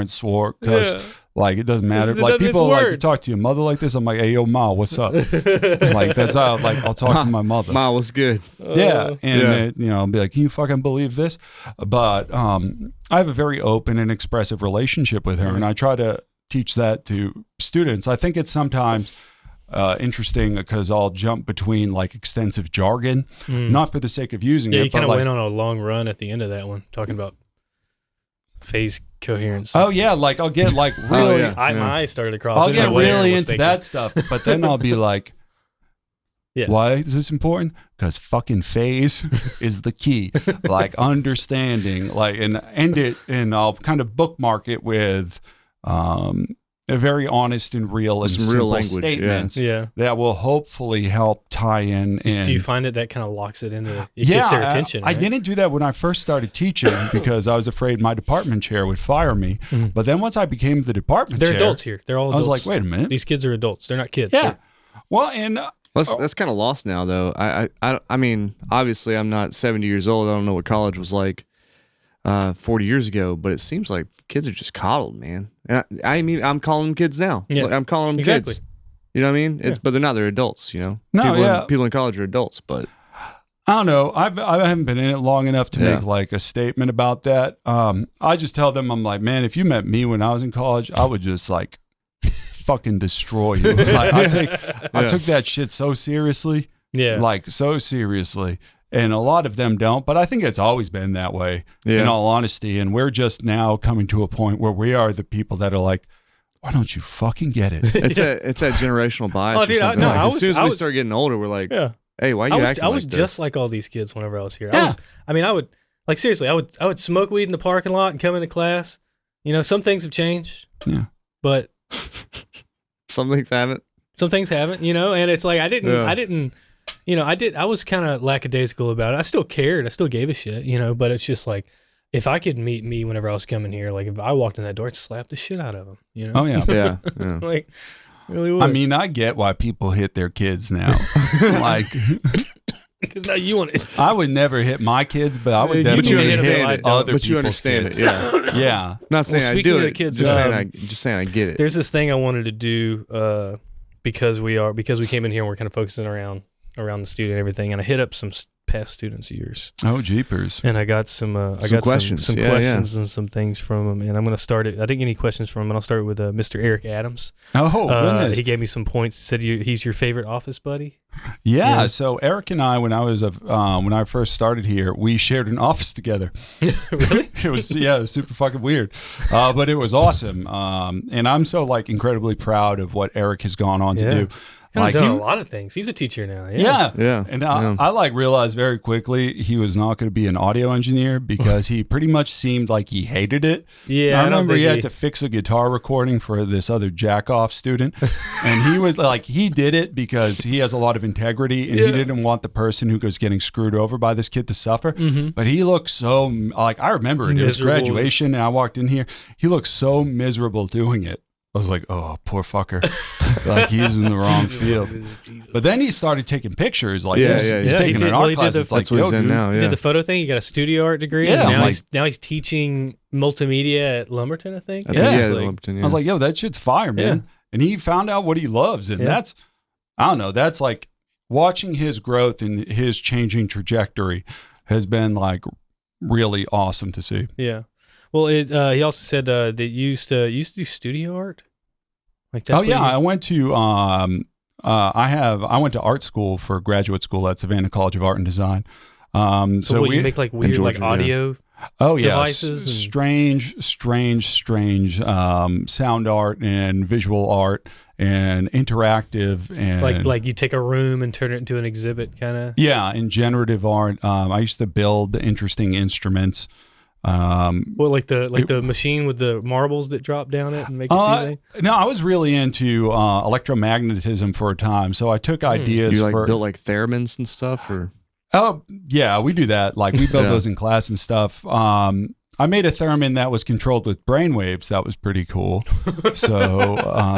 swore because like it doesn't matter. Like people like, you talk to your mother like this. I'm like, hey yo, Ma, what's up? Like that's how I'll talk to my mother. Ma, what's good? I'll be like, can you fucking believe this? But I have a very open and expressive relationship with her, and I try to teach that to students. I think it's sometimes interesting because I'll jump between like extensive jargon, not for the sake of using it. You kind of went on a long run at the end of that one, talking about phase coherence. Oh yeah, like I'll get like really. My eyes started to cross. I'll get really into that stuff, but then I'll be like, Yeah. Why is this important? Because fucking phase is the key. Like understanding, like, and end it, and I'll kind of bookmark it with a very honest and real and Some simple real language, statements Yeah. that will hopefully help tie in. And Do you find that kind of locks it into it gets their attention? I Right? didn't do that when I first started teaching because I was afraid my department chair would fire me. But then once I became the department They're chair, adults here. They're all I adults. was like, wait a minute. These kids are adults. They're not kids. Yeah. Well, and That's kind of lost now, though. I mean, obviously, I'm not 70 years old. I don't know what college was like 40 years ago, but it seems like kids are just coddled, man. And I mean, I'm calling them kids now. Yeah. Like, I'm calling them Exactly. kids. You know what I mean? But they're not. They're adults. You know. No, People in college are adults, but I don't know. I haven't been in it long enough to make like a statement about that. I just tell them, I'm like, man, if you met me when I was in college, I would just like fucking destroy you. Like, I took that shit so seriously. Yeah. Like so seriously. And a lot of them don't, but I think it's always been that way, Yeah. in all honesty. And we're just now coming to a point where we are the people that are like, why don't you fucking get it? it's that generational bias Oh, or dude, something. I as soon as was- we start getting older, we're like, Yeah. hey, why are you acting I was like just this? like all these kids whenever I was here. Yeah. I would like seriously, I would smoke weed in the parking lot and come into class. You know, some things have changed, Yeah. but Some things haven't. some things haven't, you know, and it's like I was kind of lackadaisical about it. I still cared. I still gave a shit, you know, but it's just like, if I could meet me whenever I was coming here, like if I walked in that door, I'd slap the shit out of them, you know? Oh, yeah. Yeah. Like, really would. I mean, I get why people hit their kids now. Like, because now you want it. I would never hit my kids, but I would You definitely understand hit it, other but you people's understand kids. it. Yeah. Yeah. Not saying I speaking do of it. the kids, just saying I get it. There's this thing I wanted to do because we came in here and we're kind of focusing around the student and everything, and I hit up some past students of yours, Oh, jeepers. and I got some questions. some Yeah, questions and some things from them, and I'm going to start it. I didn't get any questions from him, and I'll start with Mr. Eric Adams. Oh, goodness. He gave me some points. He said he's your favorite office buddy. Yeah, Yeah. so Eric and I, when I first started here, we shared an office together. Really? It was super fucking weird, but it was awesome. And I'm so like incredibly proud of what Eric has gone on to Yeah. do. Kind Like of done he- a lot of things. He's a teacher now. Yeah. Yeah. And I like realized very quickly he was not going to be an audio engineer because he pretty much seemed like he hated it. Yeah, I I don't remember he think had he- to fix a guitar recording for this other jack off student. And he was like, he did it because he has a lot of integrity and he didn't want the person who was getting screwed over by this kid to suffer. But he looked so like, I remember it was Miserable. graduation and I walked in here. He looked so miserable doing it. I was like, oh, poor fucker. Like he's in the wrong field. But then he started taking pictures. Like Yeah, he's yeah, he's he taking did- an well, art he did class. the- It's like, That's what he's yo, in dude. now. He Yeah. did the photo thing. He got a studio art degree. Yeah, and I'm now he's teaching multimedia at Lumberton, I think. I think, Yeah. yeah, Like- Lumpton, I was like, yo, that shit's fire, man. Yeah. And he found out what he loves. And Yeah. that's, I don't know, that's like watching his growth and his changing trajectory has been like really awesome to see. Yeah. Well, he also said that you used to do studio art. Like that's Oh what yeah, you- I went to I went to art school for graduate school at Savannah College of Art and Design. So what, you make like weird Georgia, like audio. Oh yeah, devices and- strange sound art and visual art and interactive and Like you take a room and turn it into an exhibit, kind of. yeah, and generative art. I used to build interesting instruments. Well, like the machine with the marbles that drop down it and make it do things. No, I was really into electromagnetism for a time, so I took ideas you like for. built like theremins and stuff, or Oh yeah, we do that. Like we build Yeah. those in class and stuff. I made a theremin that was controlled with brainwaves. That was pretty cool. So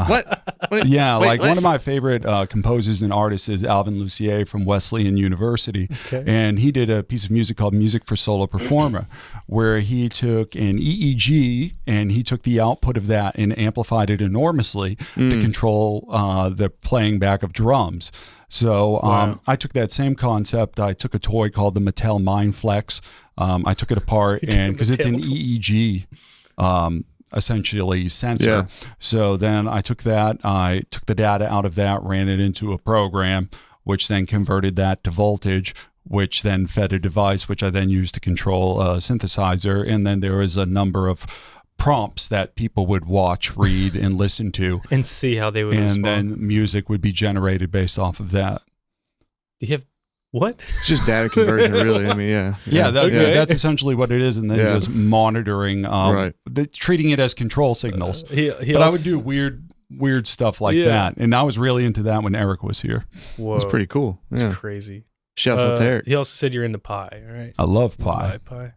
What? yeah, Wait, like what? one of my favorite composers and artists is Alvin Lucier from Wesleyan University, and he did a piece of music called "Music for Solo Performer," where he took an EEG and he took the output of that and amplified it enormously to control the playing back of drums. So I took that same concept. I took a toy called the Mattel MindFlex. I took it apart, and because it's an EEG, essentially sensor. Yeah. So then I took that. I took the data out of that, ran it into a program, which then converted that to voltage, which then fed a device, which I then used to control a synthesizer. And then there was a number of prompts that people would watch, read, and listen to. And see how they would And respond. then music would be generated based off of that. Do you have what? It's just data conversion, really. I mean, yeah. Yeah, Okay. that's essentially what it is, and then just monitoring, Right. treating it as control signals. He But I also- would do weird stuff like Yeah. that, and I was really into that when Eric was here. Whoa, It's pretty cool. that's Yeah. crazy. Shouts out to Eric. He also said you're into pie, right? I love pie, Pie.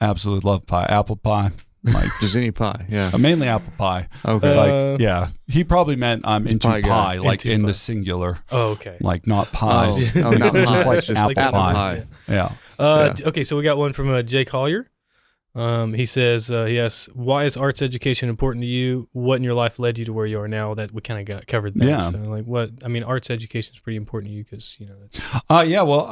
absolutely love pie, apple pie, like Just any pie. Yeah. mainly apple pie. Okay. Like, yeah, he probably meant I'm into pie pie, guy. like Into in pie. the singular, Oh, okay. like not pies. Oh, not Just pies, like just apple pie. pie. Yeah. Okay, so we got one from Jake Collier. He says, he asks, why is arts education important to you? What in your life led you to where you are now? That we kind of got covered that. Yeah. So, like, what? I mean, arts education is pretty important to you because that's Yeah. Well,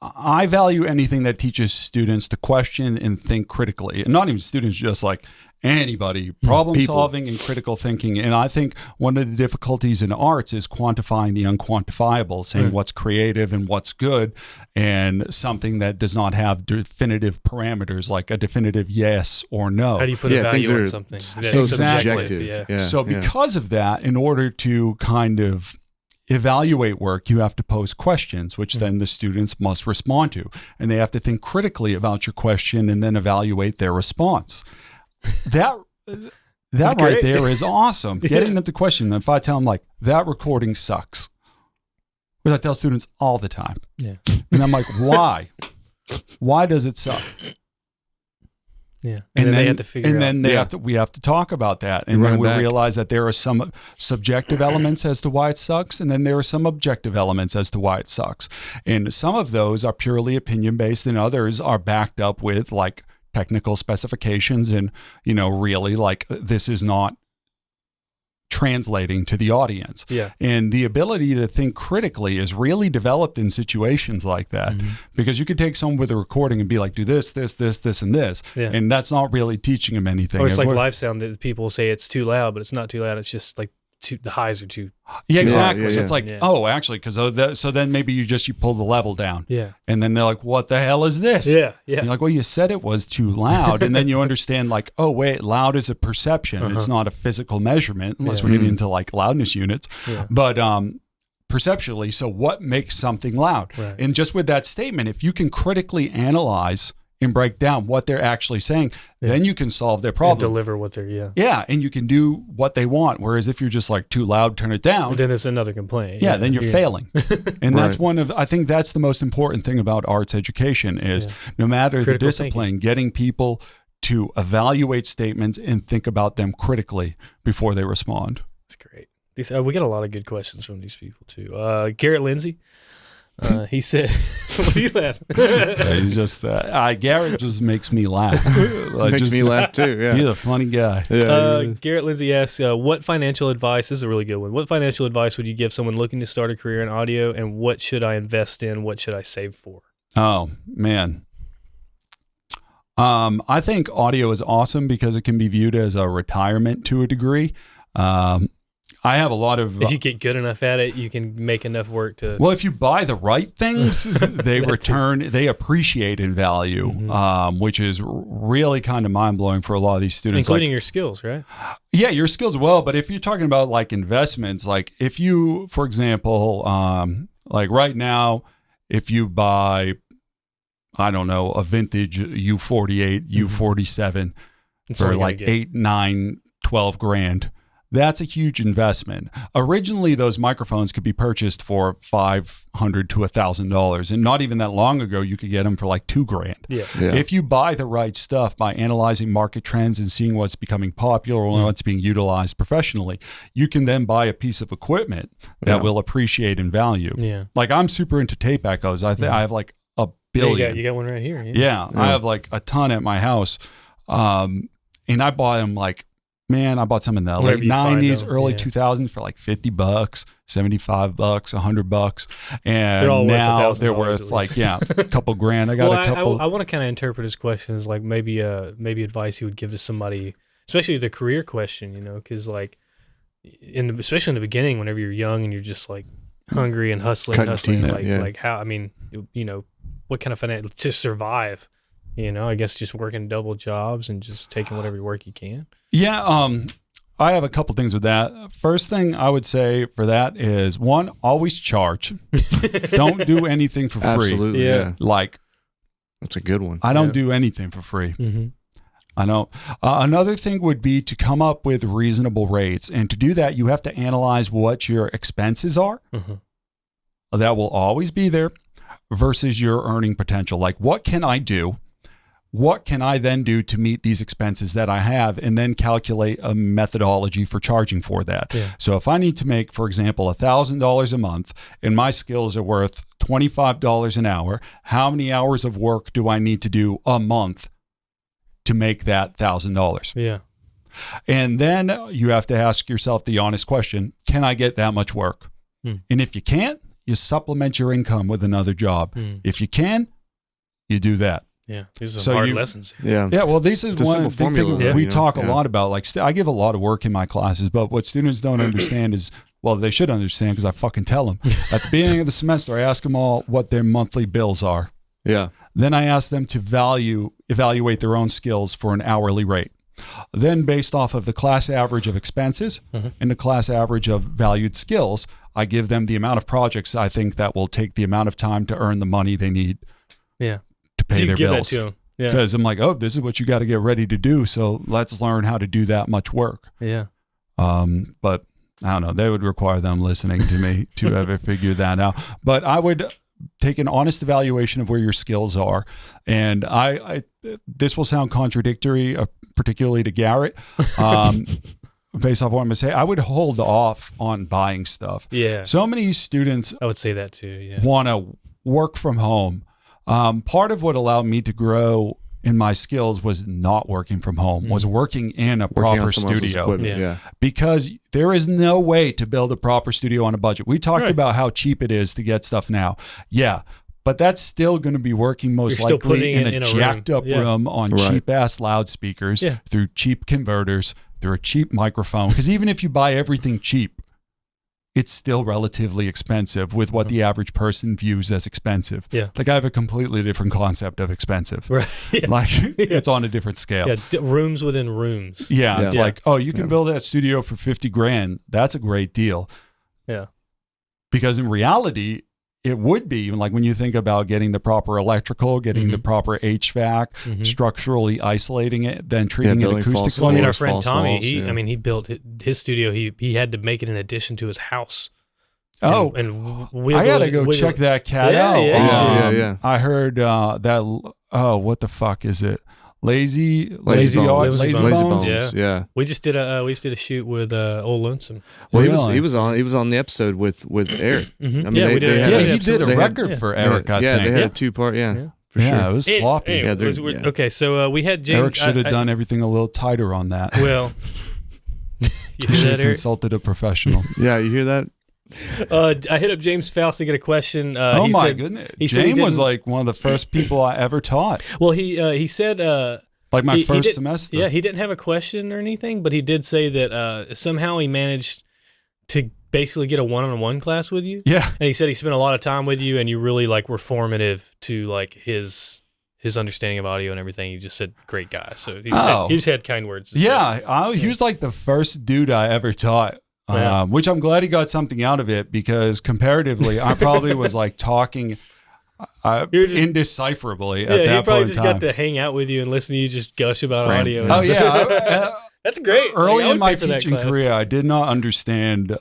I value anything that teaches students to question and think critically, and not even students, just like anybody, problem People. solving and critical thinking. And I think one of the difficulties in arts is quantifying the unquantifiable, saying what's creative and what's good, and something that does not have definitive parameters, like a definitive yes or no. how do you put a Yeah, things value on are something? so That's subjective. Yeah. So because of that, in order to kind of evaluate work, you have to pose questions, which then the students must respond to. And they have to think critically about your question and then evaluate their response. That right great. there is awesome. Getting them to question them. If I tell them like, that recording sucks, which I tell students all the time. Yeah. And I'm like, why? Why does it suck? Yeah. And then they have to figure and out. then we have to talk about that, and Run then it we back. realize that there are some subjective elements as to why it sucks, and then there are some objective elements as to why it sucks. And some of those are purely opinion based, and others are backed up with like technical specifications, and really like this is not translating to the audience. Yeah. And the ability to think critically is really developed in situations like that, because you could take someone with a recording and be like, do this, this, this, this, and this. Yeah. And that's not really teaching them anything. Or it's like It- live sound that people say it's too loud, but it's not too loud. It's just like the highs are too. Yeah, exactly. Yeah, So yeah. it's like, Yeah. oh, actually, because so then maybe you pull the level down. Yeah. And then they're like, what the hell is this? Yeah. You're Yeah. like, well, you said it was too loud. And then you understand, like, oh, wait, loud is a perception. It's not a physical measurement, unless Yeah. we're getting into like loudness units. Yeah. But perceptually, so what makes something loud? Right. And just with that statement, if you can critically analyze and break down what they're actually saying, then you can solve their And problem. deliver what they're, Yeah, and you can do what they want. Whereas if you're just like too loud, turn it down. Then it's another complaint. Yeah, then you're failing. And that's Right. I think that's the most important thing about arts education is no matter the Critical discipline, getting people to evaluate statements and think about them critically before they respond. That's great. These we get a lot of good questions from these people too. Garrett Lindsay, he said, "What are you laughing?" He's just Garrett just makes me laugh. Like, Makes just- me laugh too. Yeah. He's a funny guy. Garrett Lindsay asks, "What financial advice?" This is a really good one. What financial advice would you give someone looking to start a career in audio? And what should I invest in? What should I save for? Oh man. I think audio is awesome because it can be viewed as a retirement to a degree. I have a lot of. If you get good enough at it, you can make enough work to. Well, if you buy the right things, they appreciate in value, which is really kind of mind blowing for a lot of these students. Including your skills, right? Yeah, your skills as well. But if you're talking about like investments, like if you, for example, like right now, if you buy, I don't know, a vintage U48, U47 That's all for you gotta like get. 8, 9, 12 grand. That's a huge investment. Originally, those microphones could be purchased for $500 to $1,000, and not even that long ago, you could get them for like $2,000. Yeah. Yeah. If you buy the right stuff by analyzing market trends and seeing what's becoming popular or what's being utilized professionally, you can then buy a piece of equipment that Yeah. will appreciate in value. Yeah. Like I'm super into tape echoes. I have like a billion. You got one right here. Yeah, I have like a ton at my house. And I bought them like, man, I bought some in the Wherever late you find 90s, them, early yeah. 2000s for like $50, $75, $100. They're all And worth now $1,000 they're at worth least. like, yeah, a couple grand. I got a couple. I want to kind of interpret his question as like maybe advice you would give to somebody, especially the career question, because like especially in the beginning, whenever you're young and you're just like hungry and hustling, Cutting teeth, yeah. like how, I mean, what kind of finance to survive, I guess just working double jobs and just taking whatever work you can. Yeah, I have a couple things with that. First thing I would say for that is, one, always charge. Don't do anything for free. Absolutely, yeah. Like, that's a good one. I don't do anything for free. Mm-hmm. I know. Another thing would be to come up with reasonable rates. And to do that, you have to analyze what your expenses are. Mm-hmm. That will always be there versus your earning potential. Like, what can I do? What can I then do to meet these expenses that I have, and then calculate a methodology for charging for that? Yeah. So if I need to make, for example, $1,000 a month and my skills are worth $25 an hour, how many hours of work do I need to do a month to make that $1,000? Yeah. And then you have to ask yourself the honest question, can I get that much work? And if you can't, you supplement your income with another job. If you can, you do that. Yeah, these are some hard lessons. Yeah. Yeah, well, this is It's a one simple thing formula, we you know? talk a Yeah. lot about. Like, I give a lot of work in my classes, but what students don't understand is, well, they should understand because I fucking tell them. At the beginning of the semester, I ask them all what their monthly bills are. Yeah. Then I ask them to evaluate their own skills for an hourly rate. Then, based off of the class average of expenses and the class average of valued skills, I give them the amount of projects I think that will take the amount of time to earn the money they need Yeah. to pay So you their give bills. that to them. Yeah. Because I'm like, oh, this is what you got to get ready to do. So let's learn how to do that much work. Yeah. But I don't know. They would require them listening to me to ever figure that out. But I would take an honest evaluation of where your skills are. And I this will sound contradictory, particularly to Garrett. Based off what I'm going to say, I would hold off on buying stuff. Yeah. So many students I would say that too. Yeah. want to work from home. Part of what allowed me to grow in my skills was not working from home, was working in a Working proper on someone else's studio. equipment, Yeah. Because there is no way to build a proper studio on a budget. We talked about how cheap it is to get stuff now. Yeah. But that's still going to be working most You're still likely putting in it a in a jacked room. up Yeah. room on Right. cheap ass loudspeakers, Yeah. through cheap converters, through a cheap microphone. Because even if you buy everything cheap, it's still relatively expensive with what the average person views as expensive. Yeah. Like, I have a completely different concept of expensive. Right. Yeah. Like, it's on a different scale. Yeah. Rooms within rooms. Yeah, it's Yeah. like, oh, you can build that studio for 50 grand. That's a great deal. Yeah. Because in reality, it would be, like, when you think about getting the proper electrical, getting the proper HVAC, structurally isolating it, then treating it building false acoustically. Well, I mean, our Floors, friend false Tommy, walls, he, yeah. I mean, he built his studio. He had to make it an addition to his house. Oh, and I gotta go check that cat Yeah, out. yeah, yeah. I heard that. Oh, what the fuck is it? Lazy Lazy Bones. Lazy Lazy Bones, Bones. yeah. Yeah. We just did a shoot with Old Lonesome. Well, Really? he was on the episode with Eric. I mean, Yeah, we did. had Yeah, a- he did a they had- record for Eric, I yeah, think. they had Yeah. a 2-part. Yeah, Yeah. for Yeah, sure. it was sloppy. Hey, Yeah, they're- we're- yeah. Okay, so we had James. Eric should have done everything a little tighter on that. Well, you Should hear have that, Eric? consulted a professional. Yeah, you hear that? I hit up James Faust to get a question. Oh he my said- goodness! he said he James was didn't- like one of the first people I ever taught. Well, he said Like my he first did- semester. Yeah, he didn't have a question or anything, but he did say that somehow he managed to basically get a one-on-one class with you. Yeah. And he said he spent a lot of time with you, and you really like were formative to like his understanding of audio and everything. He just said, "Great guy." So he just had kind words. to say. Yeah, he was like the first dude I ever taught. Yeah. Which I'm glad he got something out of it, because comparatively, I probably was like talking You're just- indecipherably at Yeah, he that probably point just in time. got to hang out with you and listen to you just gush about Right. audio. Oh yeah, That's great. early Like, I in would my pay for that teaching class. career, I did not understand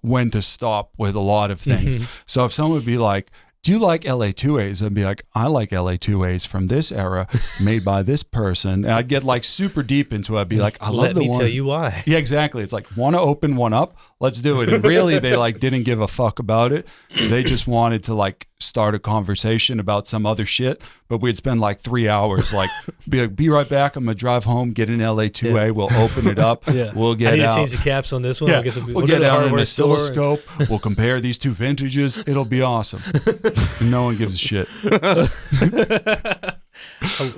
when to stop with a lot of things. Mm-hmm. So if someone would be like, "Do you like LA2As?" I'd be like, "I like LA2As from this era, made by this person." And I'd get like super deep into it. I'd be like, "I love Let the me one." tell you why. Yeah, exactly. It's like, want to open one up? Let's do it. And really, they like didn't give a fuck about it. They just wanted to like start a conversation about some other shit. But we'd spend like 3 hours, like, be right back. I'm gonna drive home, get an LA2A. We'll open it up. Yeah. We'll I get need to out. change the caps on this one. Yeah, I guess we'll go to get the out an hardware store and- oscilloscope. We'll compare these two vintages. It'll be awesome. And no one gives a shit.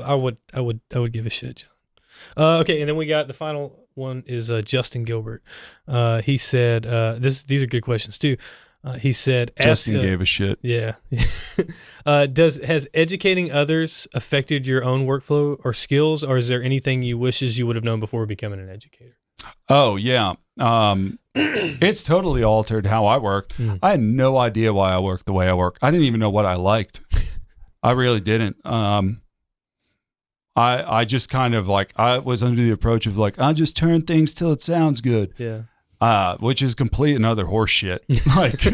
I would give a shit, John. Okay, and then we got the final one is Justin Gilbert. He said, these are good questions too. He said, Justin gave a shit. Yeah. Has educating others affected your own workflow or skills, or is there anything you wishes you would have known before becoming an educator? Oh yeah. It's totally altered how I work. I had no idea why I worked the way I work. I didn't even know what I liked. I really didn't. I just kind of like, I was under the approach of like, I'll just turn things till it sounds good. Yeah. Which is complete and utter horse shit. Like,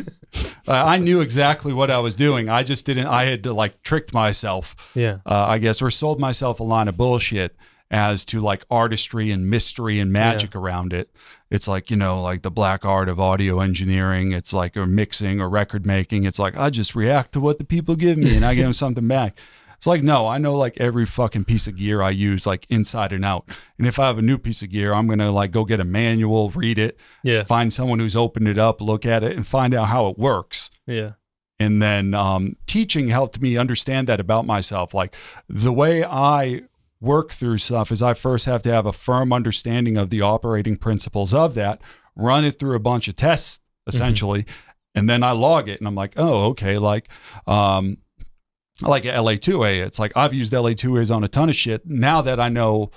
I knew exactly what I was doing. I just didn't, I had to like tricked myself, I guess, or sold myself a line of bullshit as to like artistry and mystery and magic around it. It's like, you know, like the black art of audio engineering. It's like, or mixing or record making. It's like, I just react to what the people give me and I give them something back. It's like, no, I know like every fucking piece of gear I use like inside and out. And if I have a new piece of gear, I'm going to like go get a manual, read it, find someone who's opened it up, look at it and find out how it works. Yeah. And then teaching helped me understand that about myself. Like the way I work through stuff is I first have to have a firm understanding of the operating principles of that, run it through a bunch of tests essentially, and then I log it and I'm like, oh, okay, like LA2A, it's like I've used LA2As on a ton of shit. Now that I know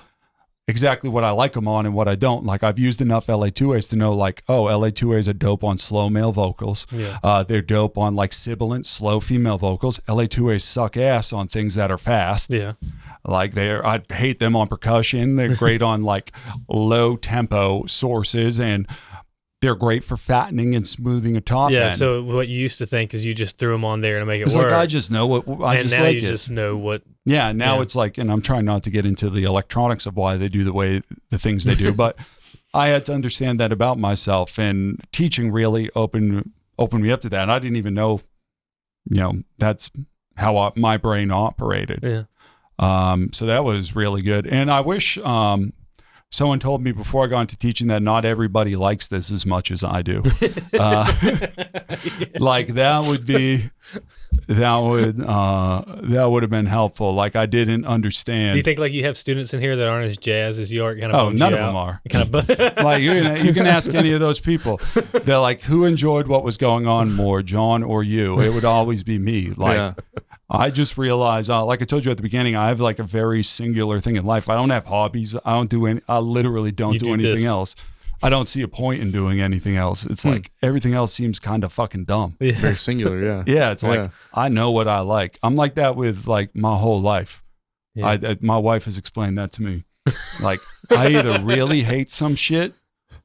exactly what I like them on and what I don't, like I've used enough LA2As to know like, oh, LA2As are dope on slow male vocals. They're dope on like sibilant, slow female vocals. LA2As suck ass on things that are fast. Yeah. Like I hate them on percussion. They're great on like low tempo sources, and they're great for fattening and smoothing a top end. So what you used to think is you just threw them on there to make it it's work. Like I just know what I and just now like you it. just know what. Yeah, now it's like, and I'm trying not to get into the electronics of why they do the things they do, but I had to understand that about myself, and teaching really opened me up to that. And I didn't even know, you know, that's how my brain operated. Yeah. So that was really good. And I wish someone told me before I got into teaching that not everybody likes this as much as I do. Like that would have been helpful. Like I didn't understand. Do you think like you have students in here that aren't as jazz as you are? Kind of oh, none of them are. Kind of Like you can ask any of those people. They're like, who enjoyed what was going on more, John or you? It would always be me. Like I just realized, like I told you at the beginning, I have like a very singular thing in life. I don't have hobbies. I literally don't do anything else. I don't see a point in doing anything else. It's like everything else seems kind of fucking dumb. Very singular, yeah. Yeah, it's like I know what I like. I'm like that with like my whole life. My wife has explained that to me. Like I either really hate some shit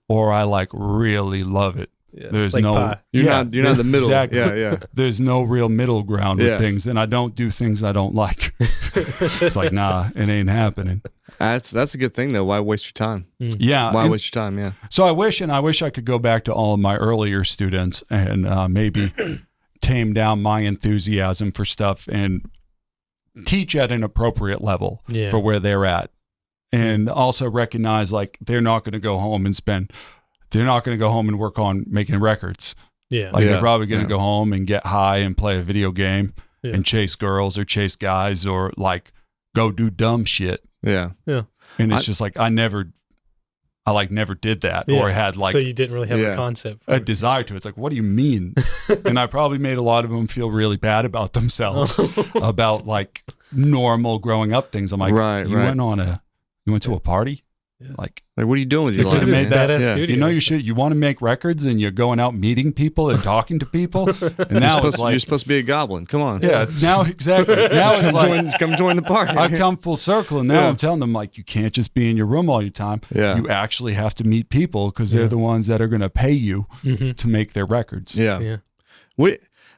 or I like really love it. Yeah. There's like no pie. You're not in the middle. Exactly. Yeah. There's no real middle ground with things, and I don't do things I don't like. It's like, nah, it ain't happening. That's a good thing though. Why waste your time? Yeah. Why waste your time? Yeah. So I wish I could go back to all of my earlier students and maybe tame down my enthusiasm for stuff and teach at an appropriate level for where they're at, and also recognize like they're not going to go home and work on making records. Yeah. Like they're probably going to go home and get high and play a video game and chase girls or chase guys or like go do dumb shit. Yeah. Yeah. And it's just like I never did that or had like so you didn't really have a concept a desire to. It's like, what do you mean? And I probably made a lot of them feel really bad about themselves about like normal growing up things. I'm like, you went to a party? Like what are you doing with your life? This badass studio. You know, you want to make records and you're going out meeting people and talking to people. And now you're supposed to be a goblin. Come on. Yeah. Now exactly. Now it's like come join the party. I've come full circle, and now I'm telling them like you can't just be in your room all your time. Yeah. You actually have to meet people because they're the ones that are going to pay you to make their records. Yeah.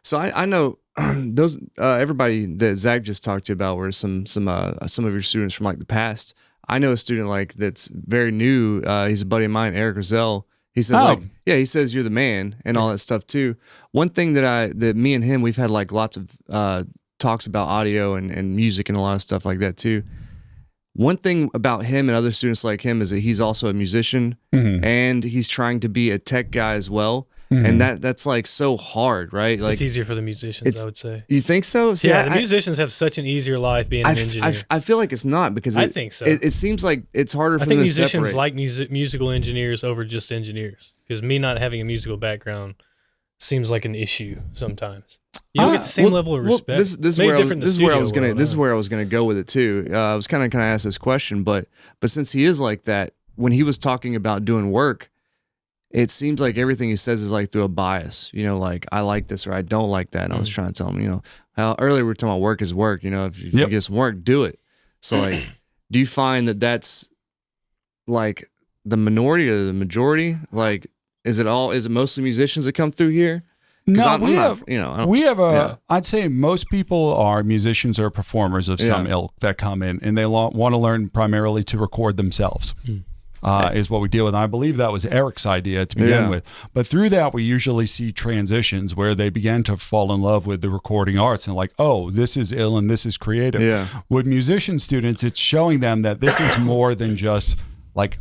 So I know those everybody that Zach just talked to you about were some of your students from like the past. I know a student like that's very new. He's a buddy of mine, Eric Rizal. He says he says you're the man and all that stuff too. One thing that me and him, we've had like lots of talks about audio and music and a lot of stuff like that too. One thing about him and other students like him is that he's also a musician and he's trying to be a tech guy as well. And that's like so hard, right? Like it's easier for the musicians, I would say. You think so? See, the musicians have such an easier life being an engineer. I feel like it's not because I think so. It seems like it's harder for them to separate. I think musicians like musical engineers over just engineers because me not having a musical background seems like an issue sometimes. You don't get the same level of respect. This is where I was gonna go with it too. I was kind of ask this question, but since he is like that, when he was talking about doing work, it seems like everything he says is like through a bias, you know, like I like this or I don't like that. And I was trying to tell him, you know, how earlier we were talking about work is work, you know, if you get some work, do it. So like, do you find that that's like the minority or the majority? Like, is it mostly musicians that come through here? No, I'd say most people are musicians or performers of some ilk that come in, and they want to learn primarily to record themselves. Is what we deal with. And I believe that was Eric's idea to begin with. But through that, we usually see transitions where they begin to fall in love with the recording arts and like, oh, this is ill and this is creative. Yeah. With musician students, it's showing them that this is more than just like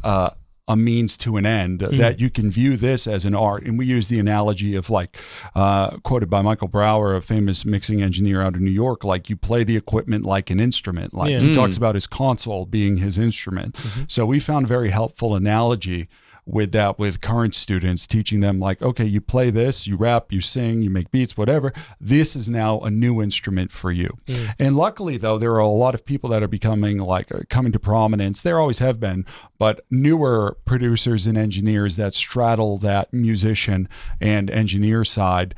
a means to an end, that you can view this as an art. And we use the analogy of like, quoted by Michael Brower, a famous mixing engineer out of New York, like you play the equipment like an instrument. Like he talks about his console being his instrument. So we found a very helpful analogy with that with current students, teaching them like, okay, you play this, you rap, you sing, you make beats, whatever. This is now a new instrument for you. And luckily though, there are a lot of people that are becoming like coming to prominence. There always have been, but newer producers and engineers that straddle that musician and engineer side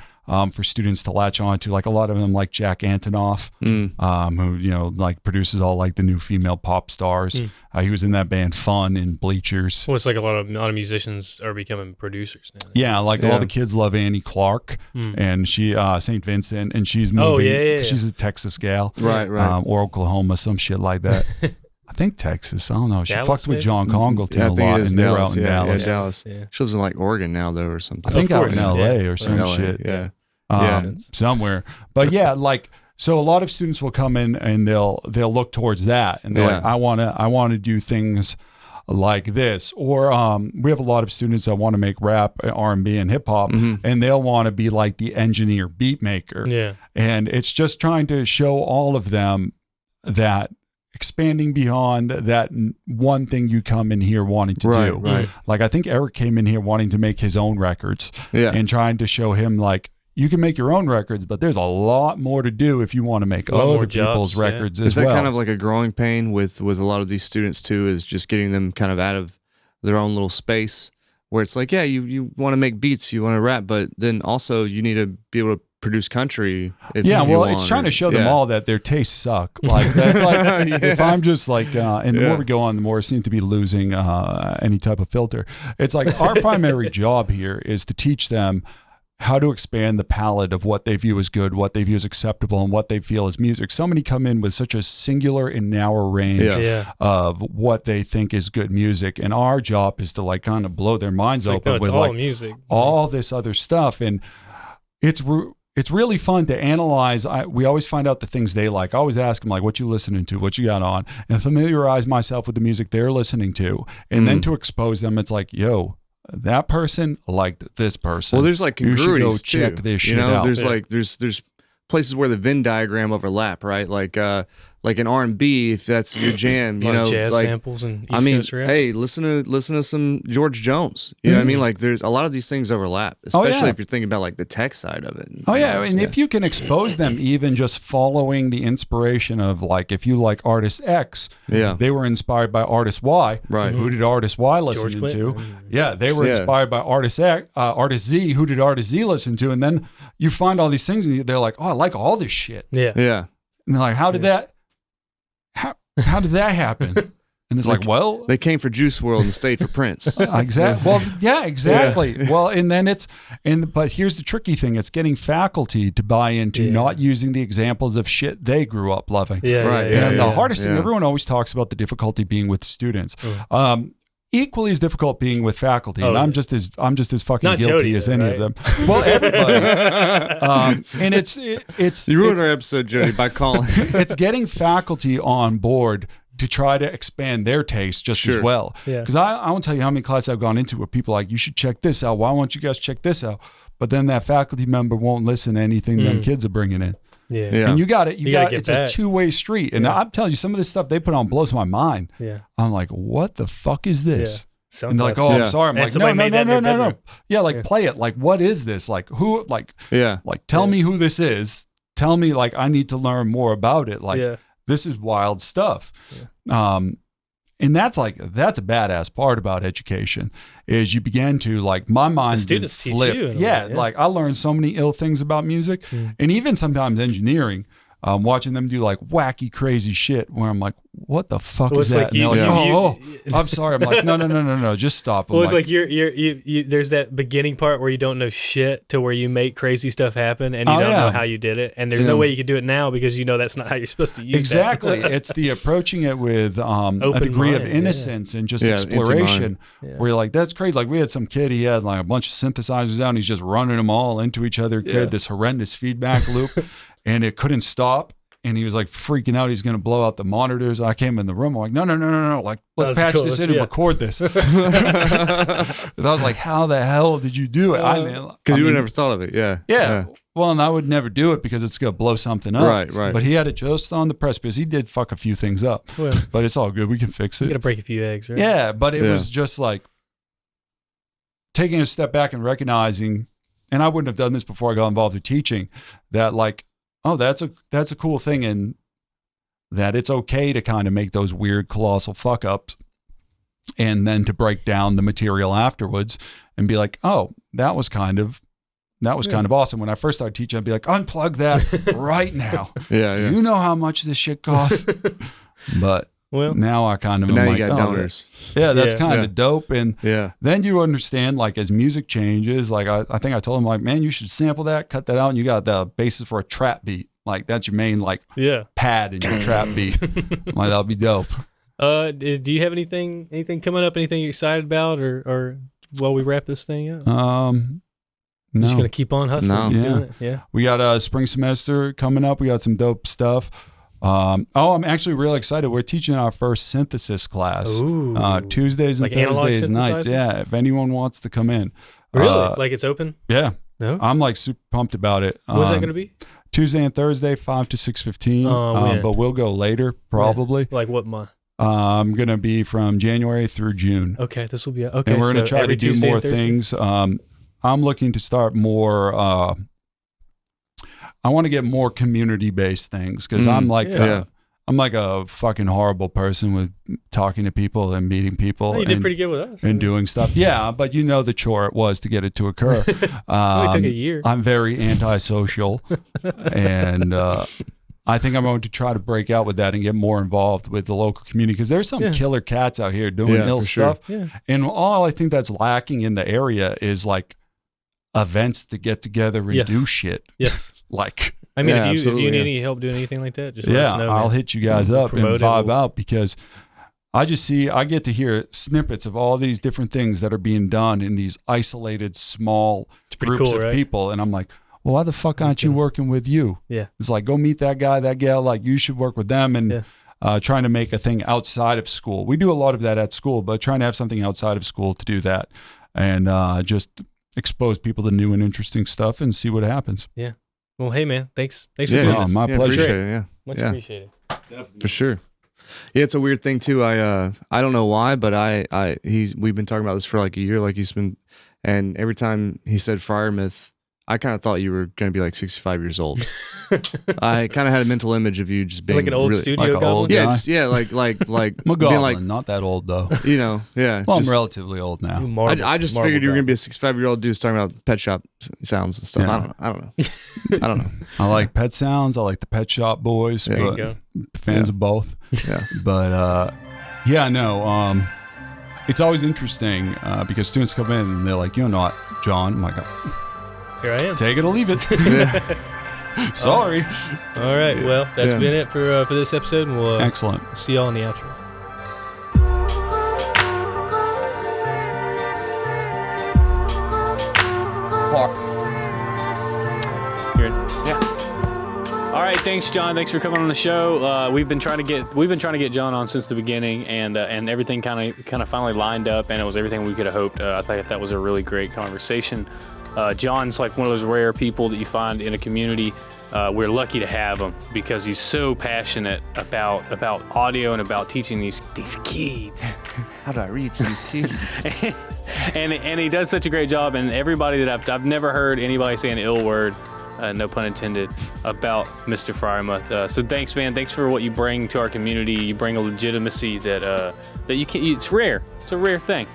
for students to latch on to. Like a lot of them, like Jack Antonoff, who, you know, like produces all like the new female pop stars. He was in that band Fun and Bleachers. Well, it's like a lot of musicians are becoming producers now. Yeah, like all the kids love Annie Clark, and she St. Vincent, and she's moving. She's a Texas gal, right, or Oklahoma, some shit like that. I think Texas. I don't know. She Dallas, fucks with maybe? John Congleton a lot, and they were out in Dallas. Dallas. Yeah. She lives in like Oregon now, though, or something. I think out in L.A. or some shit. Somewhere. But yeah, like so, a lot of students will come in and they'll look towards that, and they're like, I want to do things like this, or we have a lot of students that want to make rap, R&B, and hip hop, and they'll want to be like the engineer, beat maker. Yeah, and it's just trying to show all of them that expanding beyond that one thing you come in here wanting to do. Right. Like I think Eric came in here wanting to make his own records, and trying to show him like you can make your own records, but there's a lot more to do if you want to make other people's records as well. Is that kind of like a growing pain with a lot of these students too, is just getting them kind of out of their own little space where it's like, yeah, you want to make beats, you want to rap, but then also you need to be able to produce country. It's trying to show them all that their tastes suck. Like that's like if I'm just like, and the more we go on, the more I seem to be losing any type of filter. It's like our primary job here is to teach them how to expand the palette of what they view as good, what they view as acceptable, and what they feel as music. So many come in with such a singular and narrow range of what they think is good music, and our job is to like kind of blow their minds open with all like music, all this other stuff. And it's really fun to analyze. We always find out the things they like. I always ask them like, what you listening to, what you got on, and familiarize myself with the music they're listening to, and then to expose them. It's like, yo, that person liked this person. Well, there's like congruities you should go check this shit out. There's like there's places where the Venn diagram overlap, right? Like in R&B, if that's your jam, you know, jazz like samples and East Coast rap. Hey, listen to some George Jones. You know what I mean? Like there's a lot of these things overlap, especially if you're thinking about like the tech side of it. And if you can expose them, even just following the inspiration of like, if you like artist X, they were inspired by artist Y. Right. Who did artist Y listen to? Yeah, they were inspired by artist X, artist Z. Who did artist Z listen to? And then you find all these things, and they're like, oh, I like all this shit. Yeah. And they're like, how did that? How did that happen? And it's like, well, they came for Juice WRLD and stayed for Prince. Exactly. Well, yeah, exactly. Yeah. Well, and then but here's the tricky thing: it's getting faculty to buy into not using the examples of shit they grew up loving. And the hardest thing, everyone always talks about the difficulty being with students. Equally as difficult being with faculty, and I'm just as fucking not guilty Jody, as any of them. Well, everybody. And it's you ruined our episode, Jody, by calling. It's getting faculty on board to try to expand their taste just as well. Because I won't tell you how many classes I've gone into where people are like, you should check this out. Why won't you guys check this out? But then that faculty member won't listen to anything them kids are bringing in. Yeah. And you got it. It's a two-way street. And I'm telling you, some of this stuff they put on blows my mind. Yeah. I'm like, what the fuck is this? Yeah. And they're like, oh, I'm sorry. I'm like, no. Yeah, like play it. Like, what is this? Like, who? Like, tell me who this is. Tell me, like, I need to learn more about it. Like, this is wild stuff. Yeah. And that's a badass part about education is you begin to like my mind. The students teach flip. you. Yeah, like I learned so many ill things about music and even sometimes engineering. Watching them do like wacky, crazy shit where I'm like, what the fuck is that? Like and they're like, I'm sorry. I'm like, no, just stop. Well, it's like you there's that beginning part where you don't know shit to where you make crazy stuff happen and you don't know how you did it. And there's no way you can do it now because you know that's not how you're supposed to use exactly. that. It's the approaching it with a degree of innocence and just exploration where you're like, that's crazy. Like we had some kid, he had like a bunch of synthesizers out and he's just running them all into each other, created this horrendous feedback loop. And it couldn't stop. And he was like freaking out. He's going to blow out the monitors. I came in the room. I'm like, no. Like, let's patch this in and record this. And I was like, how the hell did you do it? Because you would never thought of it. Yeah. Well, and I would never do it because it's going to blow something up. Right. But he had it just on the precipice. He did fuck a few things up. Well, but it's all good. We can fix it. You got to break a few eggs, right? Yeah. But it was just like taking a step back and recognizing, and I wouldn't have done this before I got involved with teaching, that like, oh, that's a cool thing, and that it's okay to kind of make those weird colossal fuck ups, and then to break down the material afterwards and be like, oh, that was kind of awesome. When I first started teaching, I'd be like, unplug that right now. Yeah. You know how much this shit costs, but. Well, now I kind of now like, you got donors. Yeah, that's kind of dope. And then you understand, like, as music changes, like I think I told him, like, man, you should sample that, cut that out, and you got the basis for a trap beat. Like that's your main pad in your trap beat. Like that'll be dope. Do you have anything coming up? Anything you're excited about, or while we wrap this thing up? No. Just gonna keep on hustling. Doing it. Yeah. We got a spring semester coming up. We got some dope stuff. I'm actually really excited. We're teaching our first synthesis class Tuesdays and Thursdays nights. Yeah, if anyone wants to come in. Really? Like it's open? Yeah. No? I'm like super pumped about it. What's that going to be? Tuesday and Thursday, 5 to 6:15. But we'll go later probably. Like what month? I'm going to be from January through June. Okay, this will be okay. And we're going to try to do Tuesday more things. I'm looking to start more. I want to get more community-based things because I'm like a fucking horrible person with talking to people and meeting people. Well, you did pretty good with us. And doing stuff. Yeah, but you know the chore it was to get it to occur. It only took a year. I'm very antisocial. And I think I'm going to try to break out with that and get more involved with the local community because there's some killer cats out here doing ill stuff. Sure. Yeah. And all I think that's lacking in the area is like events to get together and do shit. Yes. Like, I mean, if you need any help doing anything like that, just let us know. I'll hit you guys up and vibe out because I get to hear snippets of all these different things that are being done in these isolated small groups of people. And I'm like, well, why the fuck aren't you working with you? Yeah. It's like, go meet that guy, that gal, like you should work with them and trying to make a thing outside of school. We do a lot of that at school, but trying to have something outside of school to do that and just expose people to new and interesting stuff and see what happens. Yeah. Well, hey man, thanks for doing this. My pleasure. Appreciate it, Much appreciated. Definitely. For sure. Yeah, it's a weird thing too. I don't know why, but we've been talking about this for like a year, like he's been, and every time he said Freyermuth, I kind of thought you were going to be like 65 years old. I kind of had a mental image of you just being like an old really, studio like goblin. Like I'm a being like, not that old though. You know, yeah. Well, I'm relatively old now. I just figured you were going to be a 65-year-old dude talking about pet shop sounds and stuff. Yeah. I don't know. I like pet sounds. I like the Pet Shop Boys. There you go. Fans of both. Yeah. But it's always interesting because students come in and they're like, you're not John. I'm like, here I am. Take it or leave it. Sorry. All right. Well, that's been it for this episode. And we'll excellent. See y'all in the outro. All right, thanks, John. Thanks for coming on the show. We've been trying to get John on since the beginning, and everything kind of finally lined up, and it was everything we could have hoped. I thought that was a really great conversation. John's like one of those rare people that you find in a community. We're lucky to have him because he's so passionate about audio and about teaching these kids. How do I reach these kids? and he does such a great job. And everybody that I've never heard anybody say an ill word no pun intended, about Mr. Freyermuth. So thanks, man. Thanks for what you bring to our community. You bring a legitimacy that you can't. It's rare. It's a rare thing.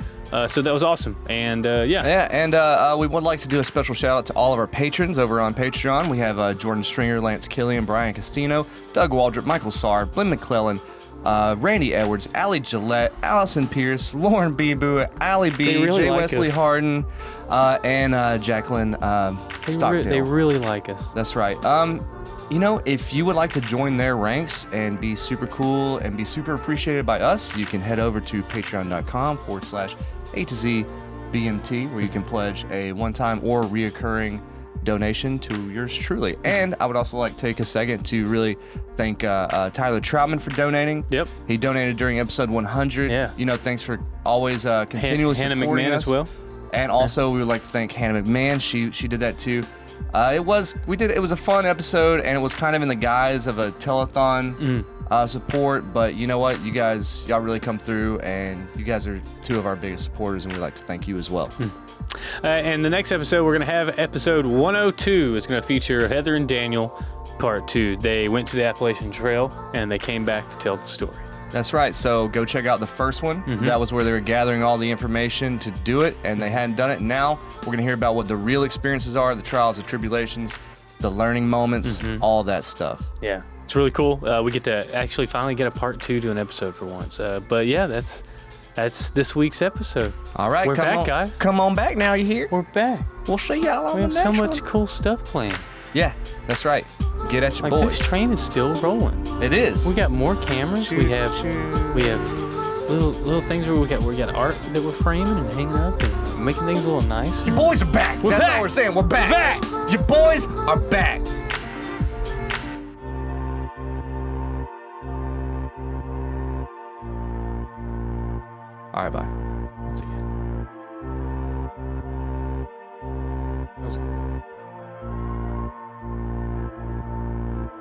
So that was awesome. And Yeah, and we would like to do a special shout out to all of our patrons over on Patreon. We have Jordan Stringer, Lance Killian, Brian Castino, Doug Waldrop, Michael Sarr, Blinn McClellan, Randy Edwards, Allie Gillette, Allison Pierce, Lauren Beeboo, Allie B, They really Jay like Wesley us. Harden, and Jacqueline Stockdale. they really like us. That's right. You know, if you would like to join their ranks and be super cool and be super appreciated by us, you can head over to patreon.com/A to Z BMT, where you can pledge a one-time or reoccurring donation to yours truly. And I would also like to take a second to really thank Tyler Troutman for donating. Yep. He donated during episode 100. Yeah. You know, thanks for always continually Hannah supporting McMahon us. as well. And also, we would like to thank Hannah McMahon. She did that too. It was a fun episode, and it was kind of in the guise of a telethon support. But you know what, y'all really come through, and you guys are two of our biggest supporters, and we'd like to thank you as well. And the next episode, we're going to have episode 102. It's going to feature Heather and Daniel, part 2. They went to the Appalachian Trail, and they came back to tell the story. That's right. So go check out the first one. That was where they were gathering all the information to do it, and they hadn't done it. Now we're going to hear about what the real experiences are, the trials, the tribulations, the learning moments, all that stuff. Yeah, it's really cool. We get to actually finally get a part 2 to an episode for once. But yeah, that's this week's episode. All right, We're come back, on, guys. Come on back now. You hear? We're back. We'll see y'all on We the have next so much one. cool stuff planned. Yeah, that's right. Get at your Like boys. this train is still rolling. It is. We got more cameras. We have little things where we got art that we're framing and hanging up and making things a little nicer. Your boys are back. That's back. all we're saying. We're back. Your boys are back. All right, bye. See ya.